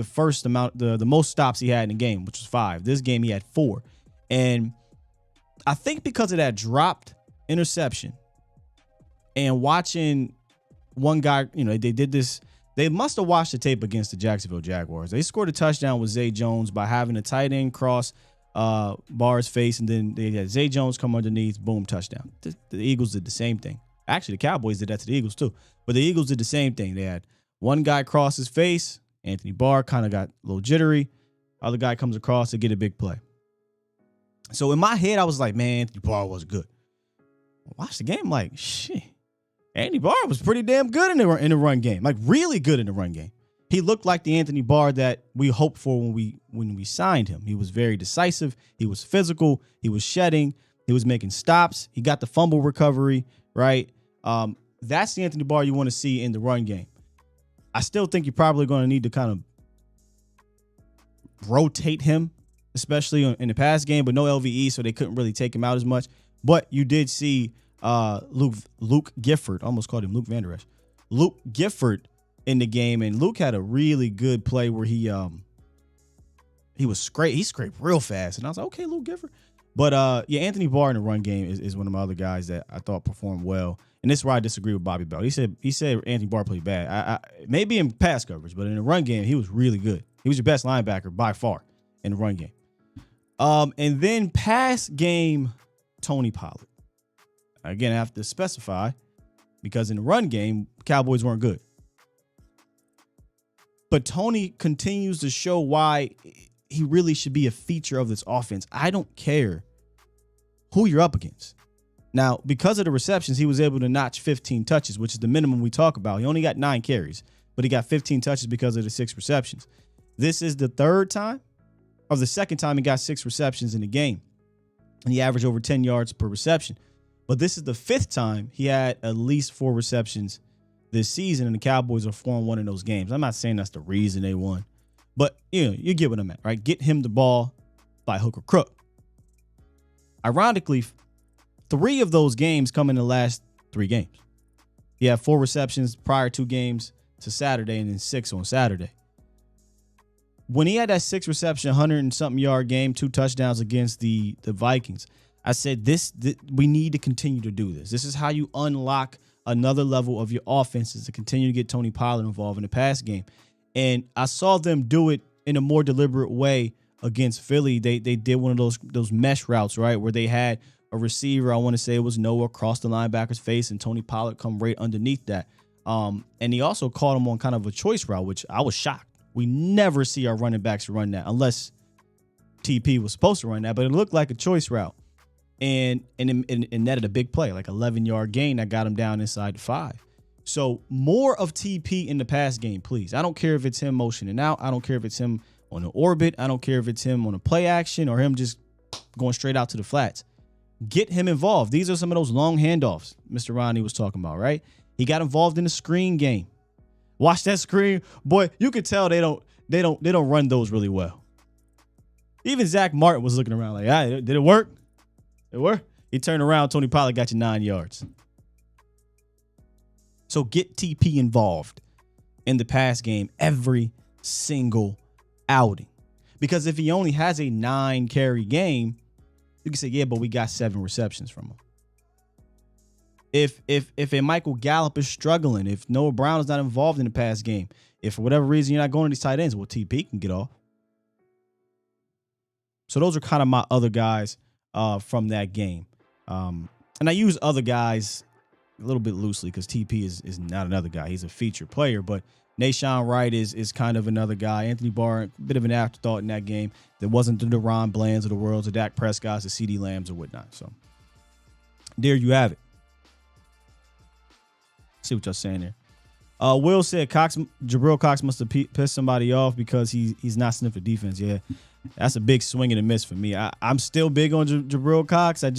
first amount, the most stops he had in the game, which was 5. This game he had 4. And I think because of that dropped interception and watching one guy, they did this. They must have watched the tape against the Jacksonville Jaguars. They scored a touchdown with Zay Jones by having a tight end cross Barr's face, and then they had Zay Jones come underneath, boom, touchdown. The Eagles did the same thing. Actually, the Cowboys did that to the Eagles too. But the Eagles did the same thing. They had one guy cross his face. Anthony Barr kind of got a little jittery. Other guy comes across to get a big play. So in my head, I was like, man, Anthony Barr was good. Watch the game, like, shit. Anthony Barr was pretty damn good in the run game, like really good in the run game. He looked like the Anthony Barr that we hoped for when we signed him. He was very decisive. He was physical. He was shedding. He was making stops. He got the fumble recovery, right? That's the Anthony Barr you want to see in the run game. I still think you're probably going to need to kind of rotate him, especially in the pass game, but no LVE, so they couldn't really take him out as much. But you did see Luke Gifford, almost called him Luke Van Der Esch. Luke Gifford in the game, and Luke had a really good play where he scraped real fast, and I was like, okay, Luke Gifford. But Anthony Barr in the run game is one of my other guys that I thought performed well. And this is where I disagree with Bobby Bell. He said Anthony Barr played bad. Maybe in pass coverage, but in the run game, he was really good. He was your best linebacker by far in the run game. And then pass game, Tony Pollard. Again, I have to specify, because in the run game, Cowboys weren't good. But Tony continues to show why he really should be a feature of this offense. I don't care who you're up against. Now, because of the receptions, he was able to notch 15 touches, which is the minimum we talk about. He only got 9 carries, but he got 15 touches because of the 6 receptions. This is the second time he got 6 receptions in the game, and he averaged over 10 yards per reception. But this is the 5th time he had at least 4 receptions this season, and the Cowboys are 4-1 in those games. I'm not saying that's the reason they won, but you get what I'm at, right? Get him the ball by hook or crook. Ironically, 3 of those games come in the last 3 games. He had 4 receptions prior 2 games to Saturday, and then 6 on Saturday. When he had that 6 reception, 100 and something yard game, 2 touchdowns against the Vikings, I said we need to continue to do this. This is how you unlock another level of your offense, is to continue to get Tony Pollard involved in the pass game. And I saw them do it in a more deliberate way against Philly. They did one of those mesh routes, right, where they had a receiver, I want to say it was Noah, cross the linebacker's face, and Tony Pollard come right underneath that. And he also caught him on kind of a choice route, which I was shocked. We never see our running backs run that unless TP was supposed to run that, but it looked like a choice route. And netted a big play, like 11-yard gain that got him down inside the 5. So more of TP in the pass game, please. I don't care if it's him motioning out. I don't care if it's him on an orbit. I don't care if it's him on a play action or him just going straight out to the flats. Get him involved. These are some of those long handoffs Mr. Ronnie was talking about, right? He got involved in the screen game. Watch that screen. Boy, you could tell they don't run those really well. Even Zach Martin was looking around like, did it work? It worked? He turned around, Tony Pollard got you 9 yards. So get TP involved in the pass game every single outing. Because if he only has a 9-carry game, you can say, yeah, but we got 7 receptions from him. If a Michael Gallup is struggling, if Noah Brown is not involved in the pass game, if for whatever reason you're not going to these tight ends, well, TP can get off. So those are kind of my other guys from that game. And I use other guys a little bit loosely because TP is not another guy. He's a featured player, but Nashawn Wright is kind of another guy. Anthony Barr, a bit of an afterthought in that game. There wasn't the Deron Blands of the world, the Dak Prescotts, the CeeDee Lambs or whatnot. So there you have it. See what y'all saying there. Will said Jabril Cox must have pissed somebody off because he's not sniffing defense. Yeah, that's a big swing and a miss for me. I'm still big on Jabril Cox. I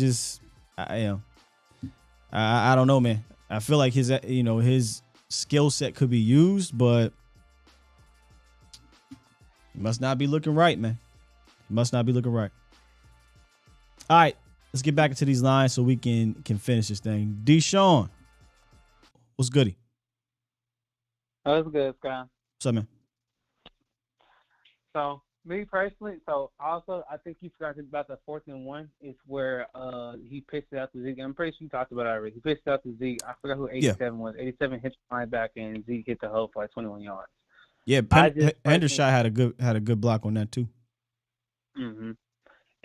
don't know, man. I feel like his skill set could be used, but he must not be looking right, man. He must not be looking right. All right, let's get back into these lines so we can finish this thing. Deshaun, what's goody? Oh, that's good, Scott. What's up, man? So, me personally, I think you forgot about the 4th and 1. It's where he pitched it out to Zeke. I'm pretty sure you talked about it already. He pitched it out to Zeke. I forgot who 87 was. 87 hit the line back, and Zeke hit the hole for like 21 yards. Yeah, Hendershot had a good block on that too. Mm-hmm.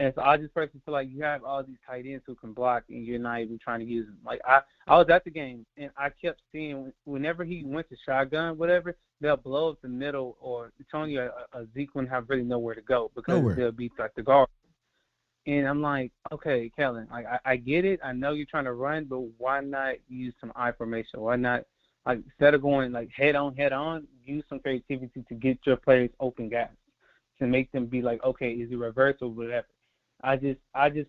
And so I just personally feel like you have all these tight ends who can block, and you're not even trying to use them. Like I was at the game, and I kept seeing whenever he went to shotgun, whatever, they'll blow up the middle, or telling you a Zeke wouldn't have really nowhere to go because they'll be like the guard. And I'm like, okay, Kellen, like I get it. I know you're trying to run, but why not use some I formation? Why not, like, instead of going like head on, use some creativity to get your players open gaps to make them be like, okay, is it reverse or whatever? I just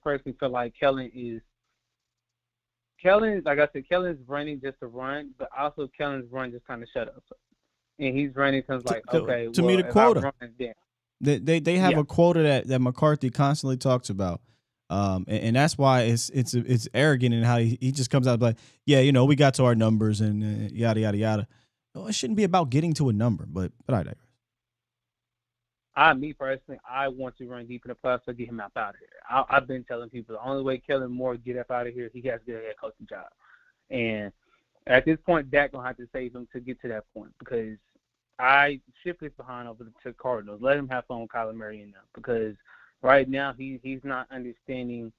personally feel like Kellen, like I said, Kellen's running just to run, but also Kellen's run just kind of shut up. And he's running because like, okay, to well, me the quota. They have a quota that McCarthy constantly talks about, and that's why it's arrogant in how he just comes out like, yeah, we got to our numbers and yada yada yada. Well, it shouldn't be about getting to a number, but I digress. Me personally, I want to run deep in the playoffs to get him out of here. I've been telling people the only way Kellen Moore get up out of here, he has to get a head coaching job. And at this point, Dak gonna have to save him to get to that point because I shift his behind over to Cardinals. Let him have fun with Kyler Murray in them because right now he's not understanding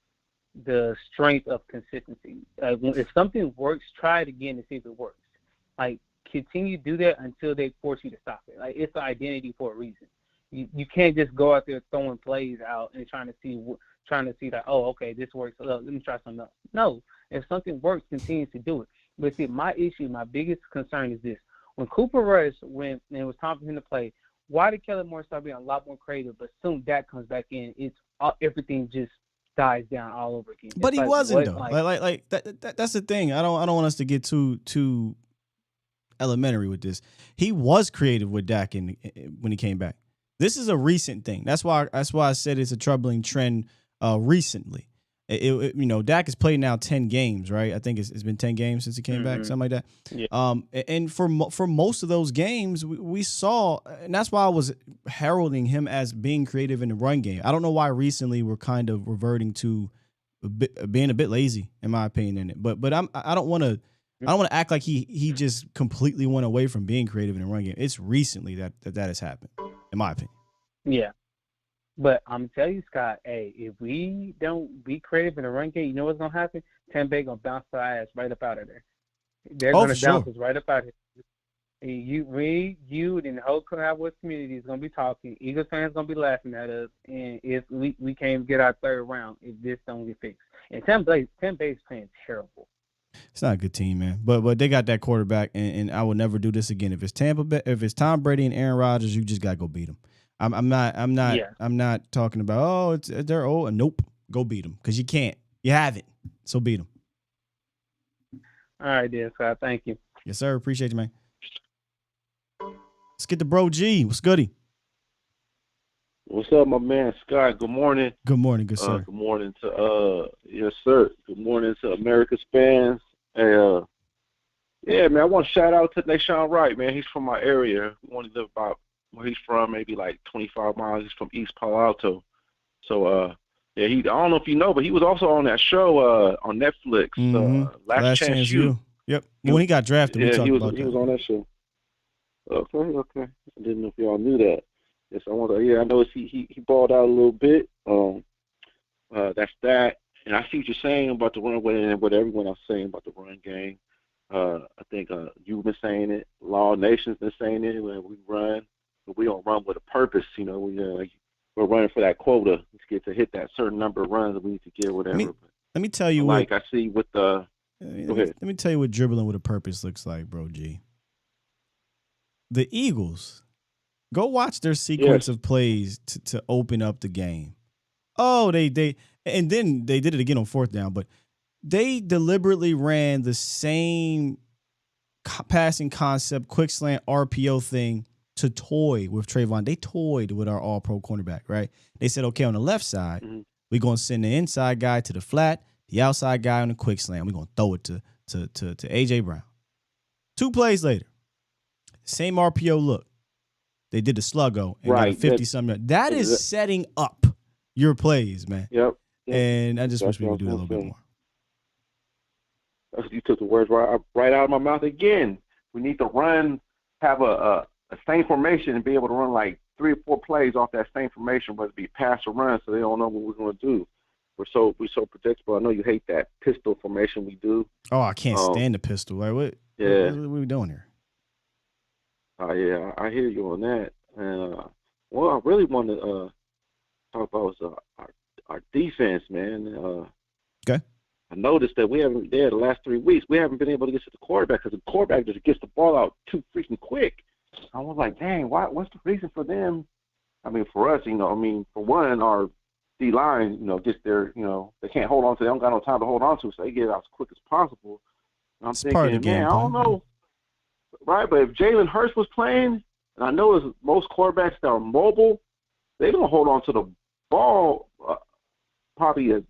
the strength of consistency. If something works, try it again and see if it works. Like, continue to do that until they force you to stop it. Like, it's an identity for a reason. You can't just go out there throwing plays out and trying to see that, oh, okay, this works. Let me try something else. No, if something works, continue to do it. But see, my biggest concern is this: when Cooper Rush went and it was time for him to play, why did Kellen Moore start being a lot more creative? But soon Dak comes back in, everything just dies down all over again. But he wasn't though. Like that's the thing. I don't want us to get too elementary with this. He was creative with Dak when he came back. This is a recent thing. That's why I said it's a troubling trend recently. Dak has played now 10 games, right? I think it's been 10 games since he came back, something like that. Yeah. And for most of those games, we saw, and that's why I was heralding him as being creative in the run game. I don't know why recently we're kind of reverting to being a bit lazy, in my opinion, in it. But I don't want to act like he just completely went away from being creative in the run game. It's recently that has happened, in my opinion. Yeah. But I'm telling you, Scott, hey, if we don't be creative in the run game, you know what's going to happen? Tampa Bay going to bounce our ass right up out of there. They're going to bounce us right up out of here. You, and the whole Cowboys community is going to be talking. Eagles fans going to be laughing at us. And if we can't get our third round if this don't get fixed. And Tampa Bay's playing terrible. It's not a good team, man. But they got that quarterback, and I will never do this again. If it's Tom Brady and Aaron Rodgers, you just got to go beat them. I'm not talking about, they're old. Nope. go beat them because you can't. You haven't. So beat them. All right, then, Scott. Thank you. Yes, sir. Appreciate you, man. Let's get to Bro G. What's goody? What's up, my man Scott? Good morning. Good morning, good sir. Good morning to yes, sir. Good morning to America's fans. And yeah, man, I want to shout out to Nashawn Wright, man. He's from my area. We only live about where he's from, maybe like 25 miles. He's from East Palo Alto. So yeah, I don't know if you know, but he was also on that show on Netflix, Last Chance U. Yep. When he got drafted, we talked about that. He was on that show. Okay. I didn't know if y'all knew that. Yes, I know he balled out a little bit. That's that. And I see what you're saying about the run, and what everyone else saying about the run game. I think you've been saying it. Law Nation's been saying it. When we run, but we don't run with a purpose. We're running for that quota. Let's get to hit that certain number of runs that we need to get, whatever. Let me tell you I see with the. Go ahead. Let me tell you what dribbling with a purpose looks like, Bro G. The Eagles. Go watch their sequence of plays to open up the game. Oh, they and then they did it again on fourth down, but they deliberately ran the same passing concept, quick slant RPO thing to toy with Trayvon. They toyed with our all-pro cornerback, right? They said, okay, on the left side, we're going to send the inside guy to the flat, the outside guy on the quick slant. We're going to throw it to A.J. Brown. 2 plays later, same RPO look. They did the sluggo and got a 50-something. That is setting up your plays, man. Yep. And I just wish we could do that a little bit more. You took the words right out of my mouth again. We need to have a same formation and be able to run like 3 or 4 plays off that same formation, whether it be pass or run, so they don't know what we're going to do. We're so predictable. I know you hate that pistol formation we do. Oh, I can't stand the pistol. Like what? Yeah. What are we doing here? Yeah, I hear you on that. What I really want to talk about was our defense, man. Okay. I noticed that we haven't the last 3 weeks. We haven't been able to get to the quarterback because the quarterback just gets the ball out too freaking quick. I was like, dang, what's the reason for them? I mean, for us, for one, our D line, gets there, they can't hold on to. They don't got no time to hold on to, so they get it out as quick as possible. And I'm thinking, man, I don't know. Right, but if Jalen Hurts was playing, and I know there's most quarterbacks that are mobile, they don't hold on to the ball probably a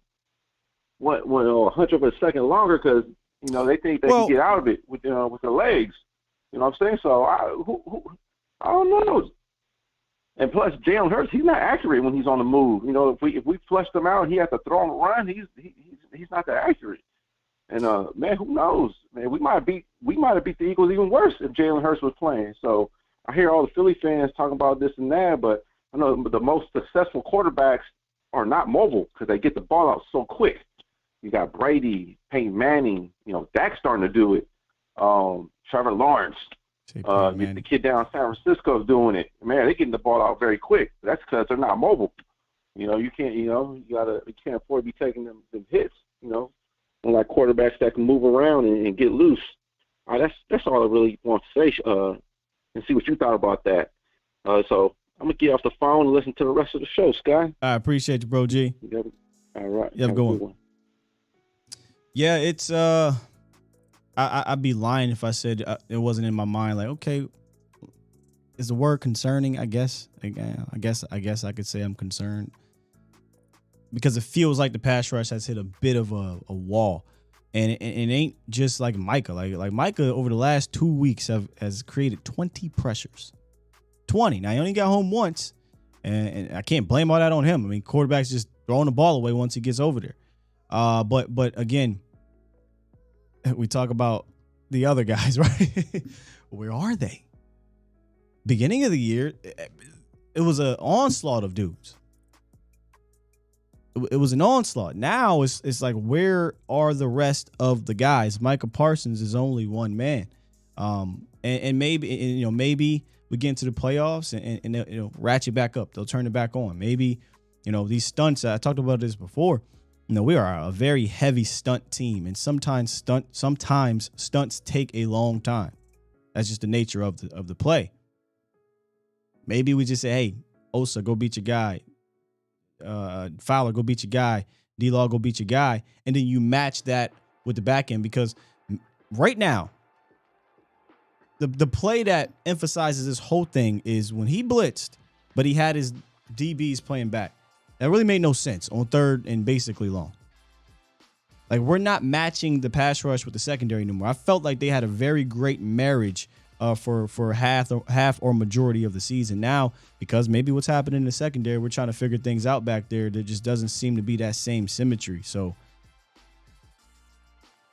hundredth of a second longer because they think they can get out of it with their legs. You know what I'm saying? So I don't know. And plus, Jalen Hurts, he's not accurate when he's on the move. If we flush him out and he has to throw and run, he's not that accurate. And man, who knows? Man, we might have beat the Eagles even worse if Jalen Hurts was playing. So I hear all the Philly fans talking about this and that, but I know the most successful quarterbacks are not mobile because they get the ball out so quick. You got Brady, Peyton Manning, Dak's starting to do it. Trevor Lawrence, the kid down in San Francisco is doing it. Man, they're getting the ball out very quick. That's because they're not mobile. You can't, you can't afford to be taking them hits. Like quarterbacks that can move around and get loose. That's all I really want to say, and see what you thought about that. So I'm going to get off the phone and listen to the rest of the show, Sky. I appreciate you, Bro G. All right. You have a good one. Yeah, it's I'd be lying if I said it wasn't in my mind. Like, okay, is the word concerning? I guess I could say I'm concerned. Because it feels like the pass rush has hit a bit of a wall. And it ain't just like Micah. Like Micah over the last 2 weeks has created 20 pressures. 20. Now, he only got home once, and I can't blame all that on him. I mean, quarterback's just throwing the ball away once he gets over there. But again, we talk about the other guys, right? Where are they? Beginning of the year, it was an onslaught of dudes. It was an onslaught. Now it's like, where are the rest of the guys? Micah Parsons is only one man. And maybe we get into the playoffs and they'll ratchet back up. They'll turn it back on. Maybe, these stunts, I talked about this before. We are a very heavy stunt team, and sometimes stunts take a long time. That's just the nature of the play. Maybe we just say, hey, Osa, go beat your guy. Fowler, go beat your guy. D-Law go beat your guy, and then you match that with the back end, because right now, the play that emphasizes this whole thing is when he blitzed, but he had his DBs playing back. That really made no sense on third and basically long. Like, we're not matching the pass rush with the secondary anymore. I felt like they had a very great marriage for half or majority of the season. Now, because maybe what's happening in the secondary, we're trying to figure things out back there. There just doesn't seem to be that same symmetry. So,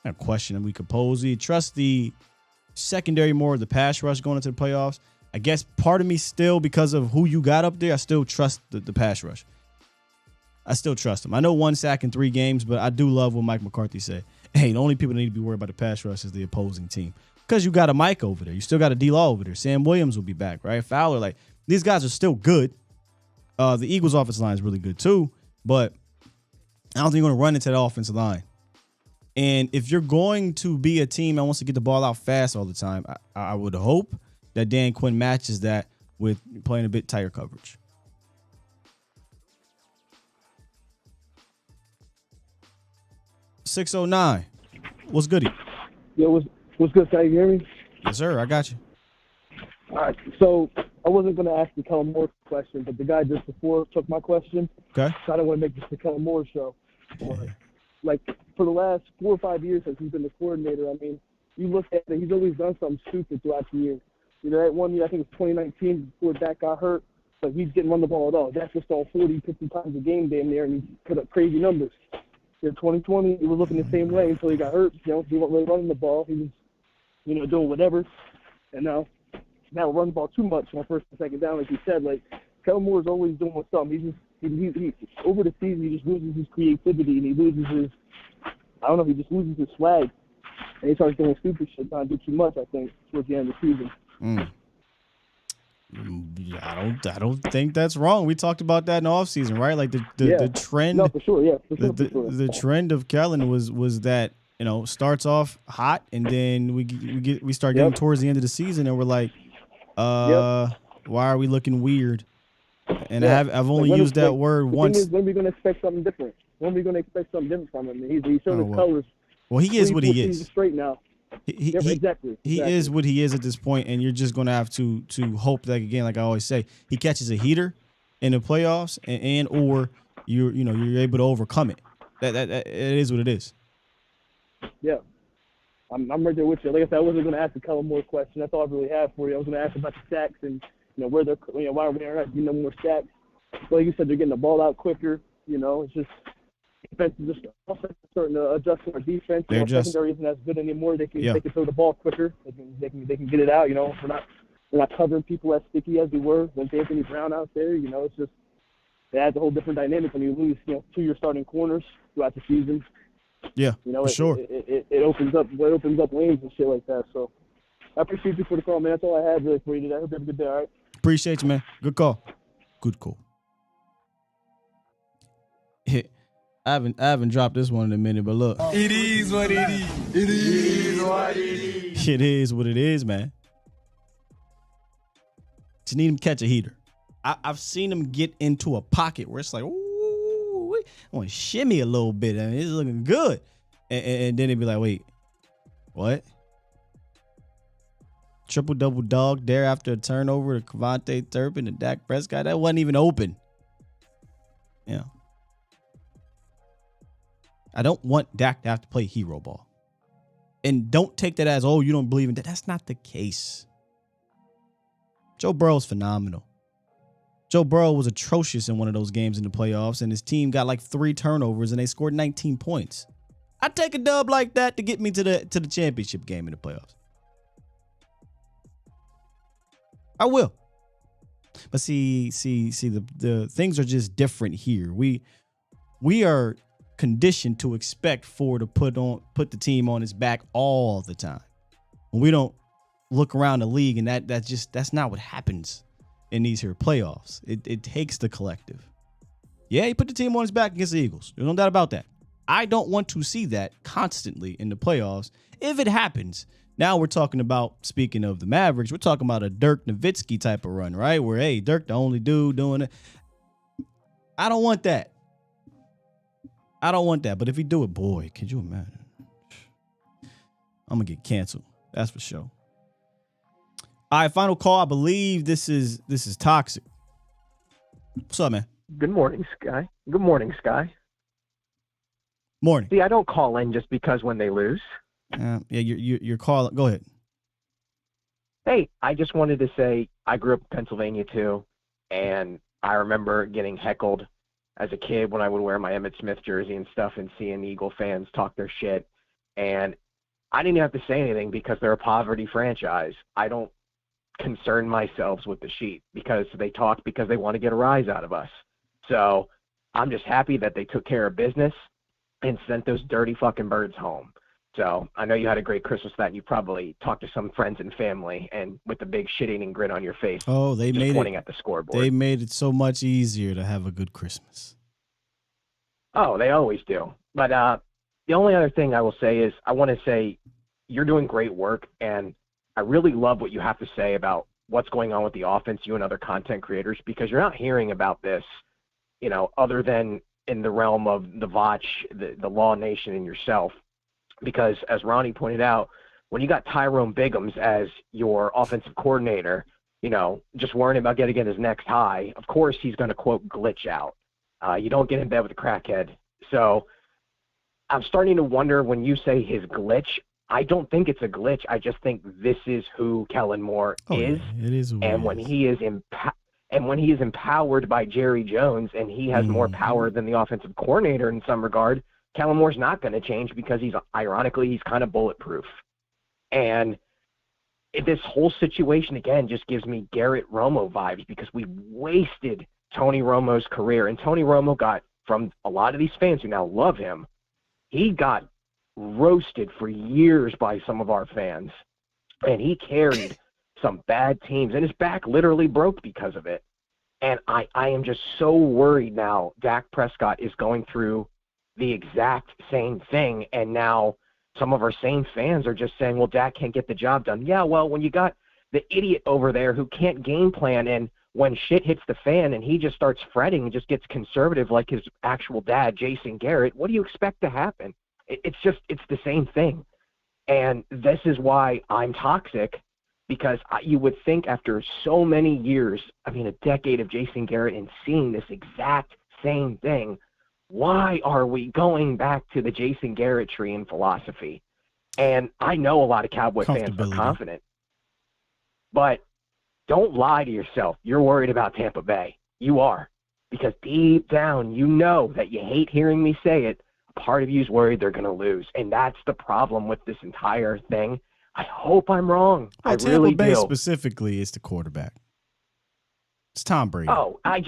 a question that we could pose: do you trust the secondary more, the pass rush going into the playoffs? I guess part of me still, because of who you got up there, I still trust the pass rush. I still trust him. I know 1 sack in 3 games, but I do love what Mike McCarthy said. Hey, the only people that need to be worried about the pass rush is the opposing team. Because you got a Mike over there. You still got a D-Law over there. Sam Williams will be back, right? Fowler, like, these guys are still good. The Eagles' offensive line is really good too, but I don't think you're going to run into that offensive line. And if you're going to be a team that wants to get the ball out fast all the time, I would hope that Dan Quinn matches that with playing a bit tighter coverage. .609. What's goody? Yo, what's good? Can you hear me? Yes, sir. I got you. All right. So I wasn't going to ask the Kellen Moore question, but the guy just before took my question. Okay. So I don't want to make this the Kellen Moore show. Like, for the last 4 or 5 years since he's been the coordinator, I mean, you look at it, he's always done something stupid throughout the year. You know, that one year, I think it was 2019, before Dak got hurt, but he didn't run the ball at all. Dak was throwing 40, 50 times a game damn near, and he put up crazy numbers. In 2020, he was looking the same way until he got hurt. You know, he wasn't really running the ball. He was, you know, doing whatever. And now we're running the ball too much on first and second down, like you said. Like, Kellen Moore is always doing something. He over the season, he just loses his creativity, and he loses his, I don't know, he just loses his swag. And he starts doing stupid shit, trying to do too much, I think, towards the end of the season. I don't think that's wrong. We talked about that in the offseason, right? Like the trend. No, for sure, yeah. For sure. The trend of Kellen was that, you know, starts off hot, and then we start getting towards the end of the season, and we're like, why are we looking weird? And I've only used that word once. When are we going to expect something different? When are we going to expect something different from him? He's showing his colors. Well, he is what he is. Straight now. Exactly. He is what he is at this point, and you're just going to have to hope that, again, like I always say, he catches a heater in the playoffs, and or you're able to overcome it. That it is what it is. Yeah, I'm right there with you. Like I said, I wasn't going to ask the Kellen Moore question. That's all I really have for you. I was going to ask about the sacks and where they're, why are we not getting more sacks? But like you said, they're getting the ball out quicker. It's just defense is just starting to adjust to our defense. Secondary isn't as good anymore. They can throw the ball quicker. They can get it out. We're not covering people as sticky as we were when Anthony Brown out there. It's just it adds a whole different dynamic when you lose 2 of your starting corners throughout the season. Yeah, for sure. It opens up lanes and shit like that. So I appreciate you for the call, man. That's all I had really for you today. I hope you have a good day. All right. Appreciate you, man. Good call. Good call. I haven't dropped this one in a minute, but look. It is what it is. It is what it is. It is what it is, man. Just need him to catch a heater. I've seen him get into a pocket where it's like, ooh, I want to shimmy a little bit, and it's looking good. And then he'd be like, wait, what? Triple-double dog there after a turnover to Kevontae Turpin and Dak Prescott. That wasn't even open. Yeah. I don't want Dak to have to play hero ball. And don't take that as, you don't believe in that. That's not the case. Joe Burrow's phenomenal. Joe Burrow was atrocious in one of those games in the playoffs, and his team got like 3 turnovers, and they scored 19 points. I'd take a dub like that to get me to the championship game in the playoffs. I will. But see, the things are just different here. We are conditioned to expect Ford to put the team on his back all the time. When we don't look around the league, and that's not what happens in these here playoffs. It takes the collective. Yeah, he put the team on his back against the Eagles. There's no doubt about that. I don't want to see that constantly in the playoffs. If it happens, now we're talking about, speaking of the Mavericks, we're talking about a Dirk Nowitzki type of run, right? Where, hey, Dirk the only dude doing it. I don't want that. I don't want that. But if he do it, boy, could you imagine? I'm going to get canceled. That's for sure. All right, final call. I believe this is Toxic. What's up, man? Good morning, Sky. Good morning, Sky. Morning. See, I don't call in just because when they lose. Yeah, you're calling. Go ahead. Hey, I just wanted to say I grew up in Pennsylvania too, and I remember getting heckled as a kid when I would wear my Emmitt Smith jersey and stuff and seeing Eagle fans talk their shit. And I didn't have to say anything because they're a poverty franchise. I don't concern myself with the sheet because they talk because they want to get a rise out of us. So I'm just happy that they took care of business and sent those dirty fucking birds home. So I know you had a great Christmas that you probably talked to some friends and family and with the big shit-eating grin on your face. Oh, they made pointing it. At the scoreboard. They made it so much easier to have a good Christmas. Oh, they always do. But the only other thing I will say is I want to say you're doing great work, and I really love what you have to say about what's going on with the offense, you and other content creators, because you're not hearing about this, other than in the realm of the Vach, the Law Nation, and yourself. Because as Ronnie pointed out, when you got Tyrone Biggums as your offensive coordinator, just worrying about getting his next high, of course he's going to, quote, glitch out. You don't get in bed with a crackhead. So I'm starting to wonder when you say his glitch, I don't think it's a glitch. I just think this is who Kellen Moore is. Yeah, it is. And when he is empowered by Jerry Jones and he has more power than the offensive coordinator in some regard, Kellen Moore's not going to change because he's kind of bulletproof. And this whole situation, again, just gives me Garrett Romo vibes because we wasted Tony Romo's career. And Tony Romo got, from a lot of these fans who now love him, he got roasted for years by some of our fans. And he carried some bad teams, and his back literally broke because of it. And I am just so worried now Dak Prescott is going through the exact same thing, and now some of our same fans are just saying, well, Dak can't get the job done. Yeah, well, when you got the idiot over there who can't game plan, and when shit hits the fan and he just starts fretting and just gets conservative like his actual dad, Jason Garrett, what do you expect to happen? It's the same thing. And this is why I'm toxic, because you would think after so many years, a decade of Jason Garrett and seeing this exact same thing, why are we going back to the Jason Garrett tree in philosophy? And I know a lot of Cowboy fans are confident, but don't lie to yourself. You're worried about Tampa Bay. You are, because deep down, you know that you hate hearing me say it. A part of you is worried they're going to lose, and that's the problem with this entire thing. I hope I'm wrong. Well, I Tampa really Bay do. specifically is the quarterback. It's Tom Brady. Oh, I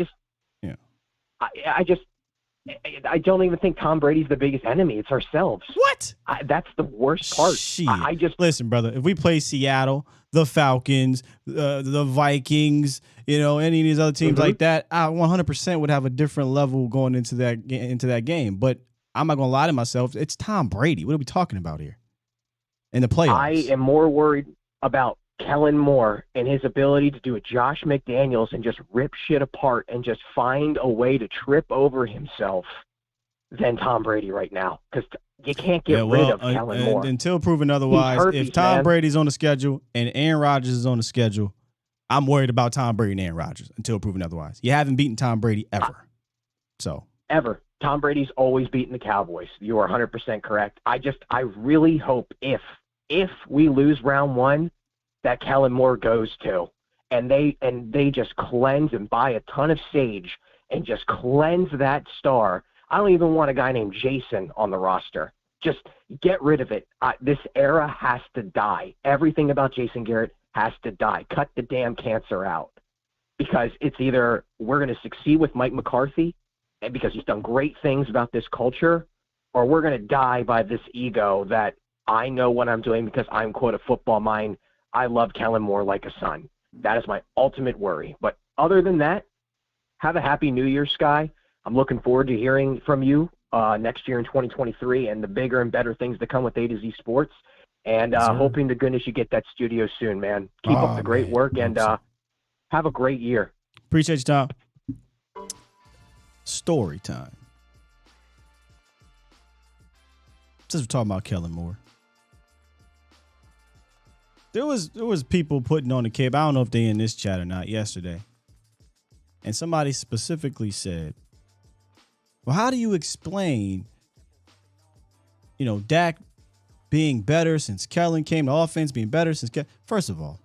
don't even think Tom Brady's the biggest enemy. It's ourselves. What? That's the worst part. Shit. I just listen, brother. If we play Seattle, the Falcons, the Vikings, any of these other teams like that, I 100% would have a different level going into that game. But I'm not gonna lie to myself. It's Tom Brady. What are we talking about here? In the playoffs, I am more worried about Kellen Moore and his ability to do a Josh McDaniels and just rip shit apart and just find a way to trip over himself than Tom Brady right now, because you can't get rid of Kellen Moore. Until proven otherwise. If Tom Brady's on the schedule and Aaron Rodgers is on the schedule, I'm worried about Tom Brady and Aaron Rodgers until proven otherwise. You haven't beaten Tom Brady ever. Ever. Tom Brady's always beaten the Cowboys. You are 100% correct. I really hope if we lose round one, that Kellen Moore goes to, and they just cleanse and buy a ton of sage and just cleanse that star. I don't even want a guy named Jason on the roster. Just get rid of it. This era has to die. Everything about Jason Garrett has to die. Cut the damn cancer out, because it's either we're going to succeed with Mike McCarthy, and because he's done great things about this culture, or we're going to die by this ego that I know what I'm doing because I'm, quote, a football mind. I love Kellen Moore like a son. That is my ultimate worry. But other than that, have a happy New Year, Sky. I'm looking forward to hearing from you next year in 2023 and the bigger and better things that come with A to Z Sports. And hoping to goodness you get that studio soon, man. Keep up the great work and have a great year. Appreciate you, Tom. Story time. since we're talking about Kellen Moore, there was people putting on the cape. I don't know if they in this chat or not yesterday. And somebody specifically said, well, how do you explain, Dak being better since Kellen came, the offense being better since Kellen? First of all,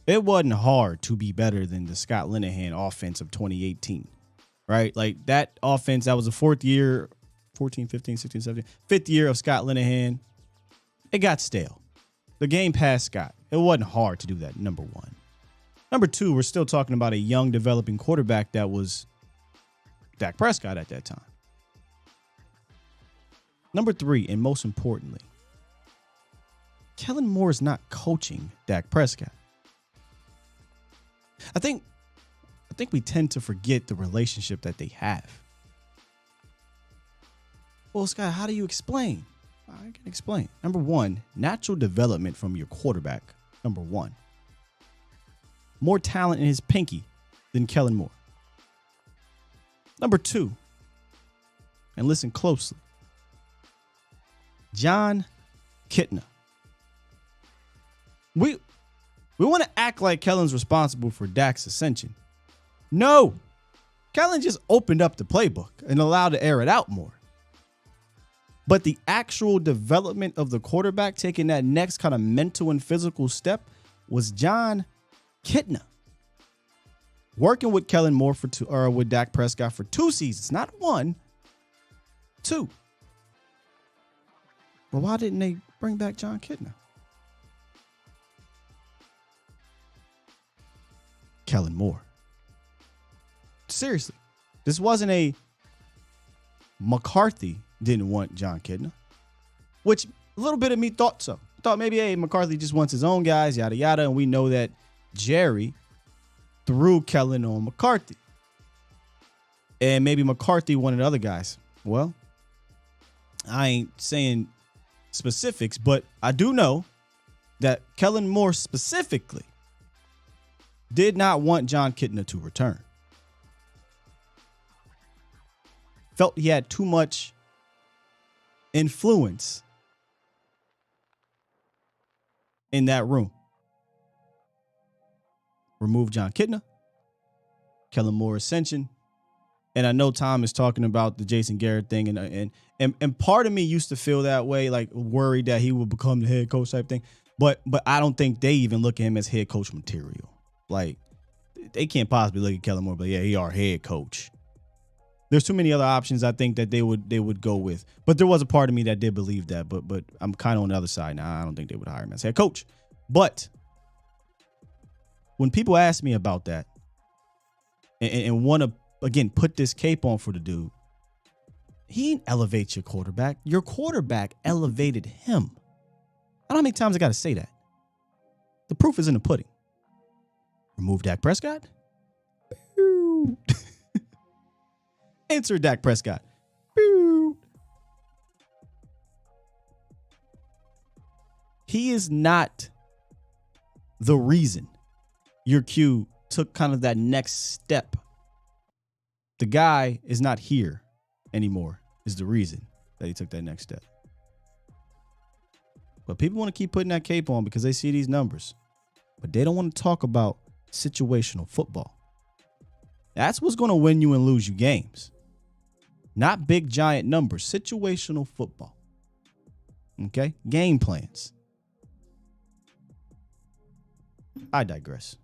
it wasn't hard to be better than the Scott Linehan offense of 2018, right? Like that offense, that was the fourth year, 14, 15, 16, 17, fifth year of Scott Linehan. It got stale. The game passed Scott. It wasn't hard to do that, number one. Number two, we're still talking about a young developing quarterback that was Dak Prescott at that time. Number three, and most importantly, Kellen Moore is not coaching Dak Prescott. I think we tend to forget the relationship that they have. Well, Scott, how do you explain? I can explain. Number one, natural development from your quarterback. Number one. More talent in his pinky than Kellen Moore. Number two, and listen closely, John Kitna. We want to act like Kellen's responsible for Dak's ascension. No, Kellen just opened up the playbook and allowed to air it out more. But the actual development of the quarterback, taking that next kind of mental and physical step, was John Kitna. Working with Kellen Moore with Dak Prescott for 2 seasons, not one, 2. Well, why didn't they bring back John Kitna? Kellen Moore. Seriously, this wasn't a McCarthy didn't want John Kitna, which a little bit of me thought so. Thought maybe, hey, McCarthy just wants his own guys, yada, yada. And we know that Jerry threw Kellen on McCarthy. And maybe McCarthy wanted other guys. Well, I ain't saying specifics, but I do know that Kellen Moore specifically did not want John Kitna to return. Felt he had too much influence in that room. Remove John Kitna, Kellen Moore ascension, and I know Tom is talking about the Jason Garrett thing, and part of me used to feel that way, like worried that he would become the head coach type thing, but I don't think they even look at him as head coach material. Like they can't possibly look at Kellen Moore, but yeah, he our head coach. There's too many other options I think that they would go with. But there was a part of me that did believe that. But I'm kind of on the other side now. I don't think they would hire him as head coach. But when people ask me about that and want to, again, put this cape on for the dude, he didn't elevate your quarterback. Your quarterback elevated him. I don't know how many times I got to say that. The proof is in the pudding. Remove Dak Prescott. Answer Dak Prescott. He is not the reason your Q took kind of that next step. The guy is not here anymore is the reason that he took that next step. But people want to keep putting that cape on because they see these numbers. But they don't want to talk about situational football. That's what's going to win you and lose you games. Not big, giant numbers. Situational football. Okay? Game plans. I digress.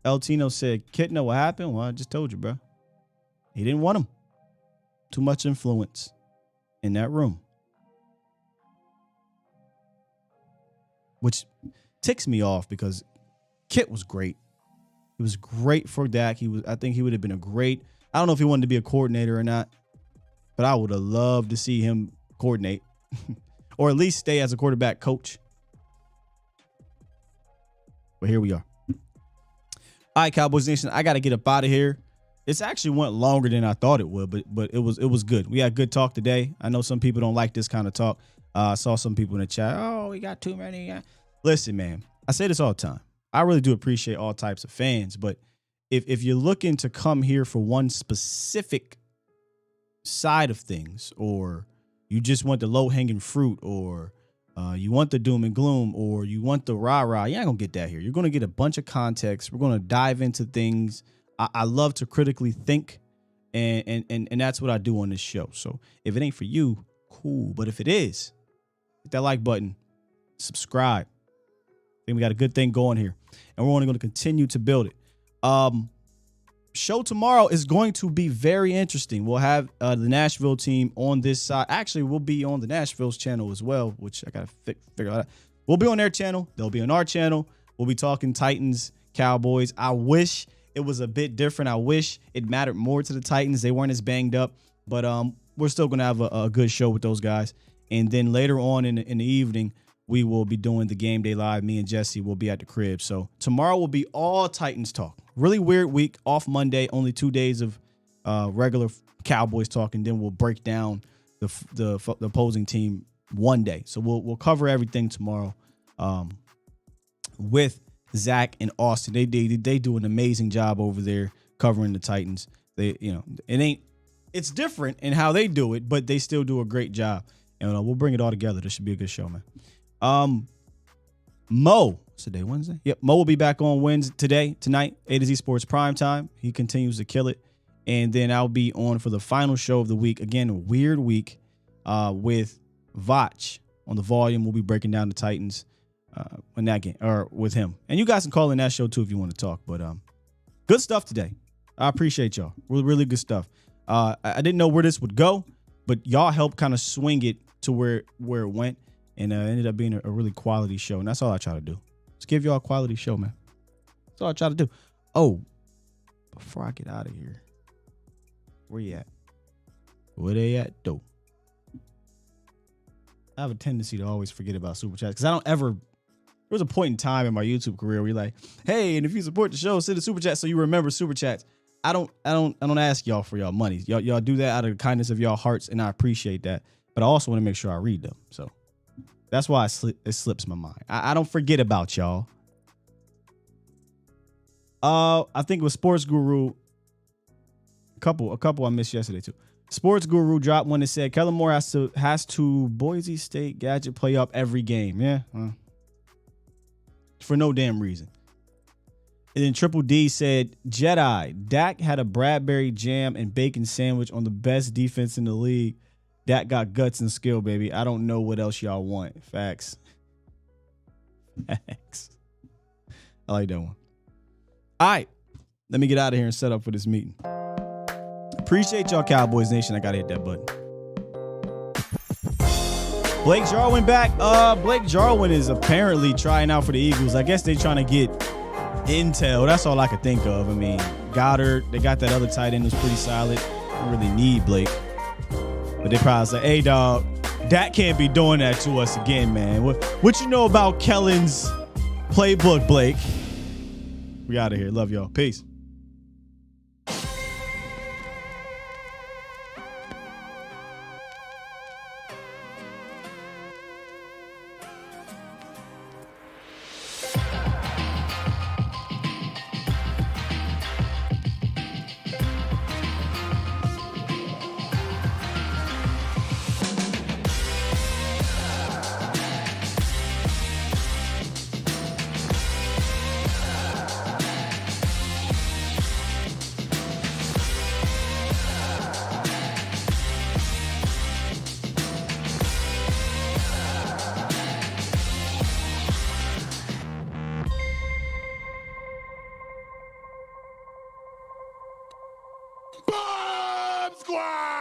El Tino said, Kitna, what happened? Well, I just told you, bro. He didn't want him. Too much influence in that room. Which ticks me off because Kit was great. He was great for Dak. I think he would have been a great, I don't know if he wanted to be a coordinator or not, but I would have loved to see him coordinate or at least stay as a quarterback coach. But here we are. All right, Cowboys Nation, I got to get up out of here. It's actually went longer than I thought it would, but it was good. We had good talk today. I know some people don't like this kind of talk. I saw some people in the chat. Oh, we got too many. Listen, man, I say this all the time. I really do appreciate all types of fans, but if you're looking to come here for one specific side of things or you just want the low-hanging fruit, or you want the doom and gloom, or you want the rah-rah, you're not going to get that here. You're going to get a bunch of context. We're going to dive into things. I love to critically think, and that's what I do on this show. So if it ain't for you, cool. But if it is, hit that like button, subscribe. I think we got a good thing going here, and we're only going to continue to build it. Show tomorrow is going to be very interesting. We'll have the Nashville team on this side. Actually, we'll be on the Nashville's channel as well, which I got to figure out. We'll be on their channel. They'll be on our channel. We'll be talking Titans, Cowboys. I wish it was a bit different. I wish it mattered more to the Titans. They weren't as banged up, but we're still going to have a good show with those guys. And then later on in the evening, we will be doing the Game Day Live. Me and Jesse will be at the crib. So tomorrow will be all Titans talk. Really weird week, off Monday, only 2 days of regular Cowboys talk, and then we'll break down the opposing team one day. So we'll cover everything tomorrow with Zach and Austin. They do an amazing job over there covering the Titans. It's different in how they do it, but they still do a great job. And we'll bring it all together. This should be a good show, man. Mo, what's today, Wednesday? Yep, Mo will be back on tonight, A to Z Sports Primetime. He continues to kill it. And then I'll be on for the final show of the week. Again, a weird week with Vach on the volume. We'll be breaking down the Titans in that game, or with him. And you guys can call in that show too if you want to talk. But good stuff today. I appreciate y'all. Really, really good stuff. I didn't know where this would go, but y'all helped kind of swing it to where it went. And ended up being a really quality show. And that's all I try to do. Just give y'all a quality show, man. That's all I try to do. Oh, before I get out of here, where you at? Where they at, though? I have a tendency to always forget about Super Chats because I don't ever. There was a point in time in my YouTube career where you're like, hey, and if you support the show, send a Super Chat so you remember Super Chats. I don't ask y'all for y'all money. Y'all do that out of the kindness of y'all hearts, and I appreciate that. But I also want to make sure I read them. So that's why it slips my mind. I don't forget about y'all. I think it was Sports Guru. A couple I missed yesterday too. Sports Guru dropped one that said Kellen Moore has to Boise State gadget play up every game. Yeah, for no damn reason. And then Triple D said Jedi Dak had a Bradbury jam and bacon sandwich on the best defense in the league. Dak got guts and skill, baby. I don't know what else y'all want. Facts. Facts. I like that one. All right. Let me get out of here and set up for this meeting. Appreciate y'all, Cowboys Nation. I got to hit that button. Blake Jarwin back. Blake Jarwin is apparently trying out for the Eagles. I guess they trying to get intel. That's all I could think of. I mean, Goddard, they got that other tight end who's pretty solid. Don't really need Blake. But they probably say, hey, dog, Dak can't be doing that to us again, man. What you know about Kellen's playbook, Blake? We out of here. Love y'all. Peace. Bomb Squad!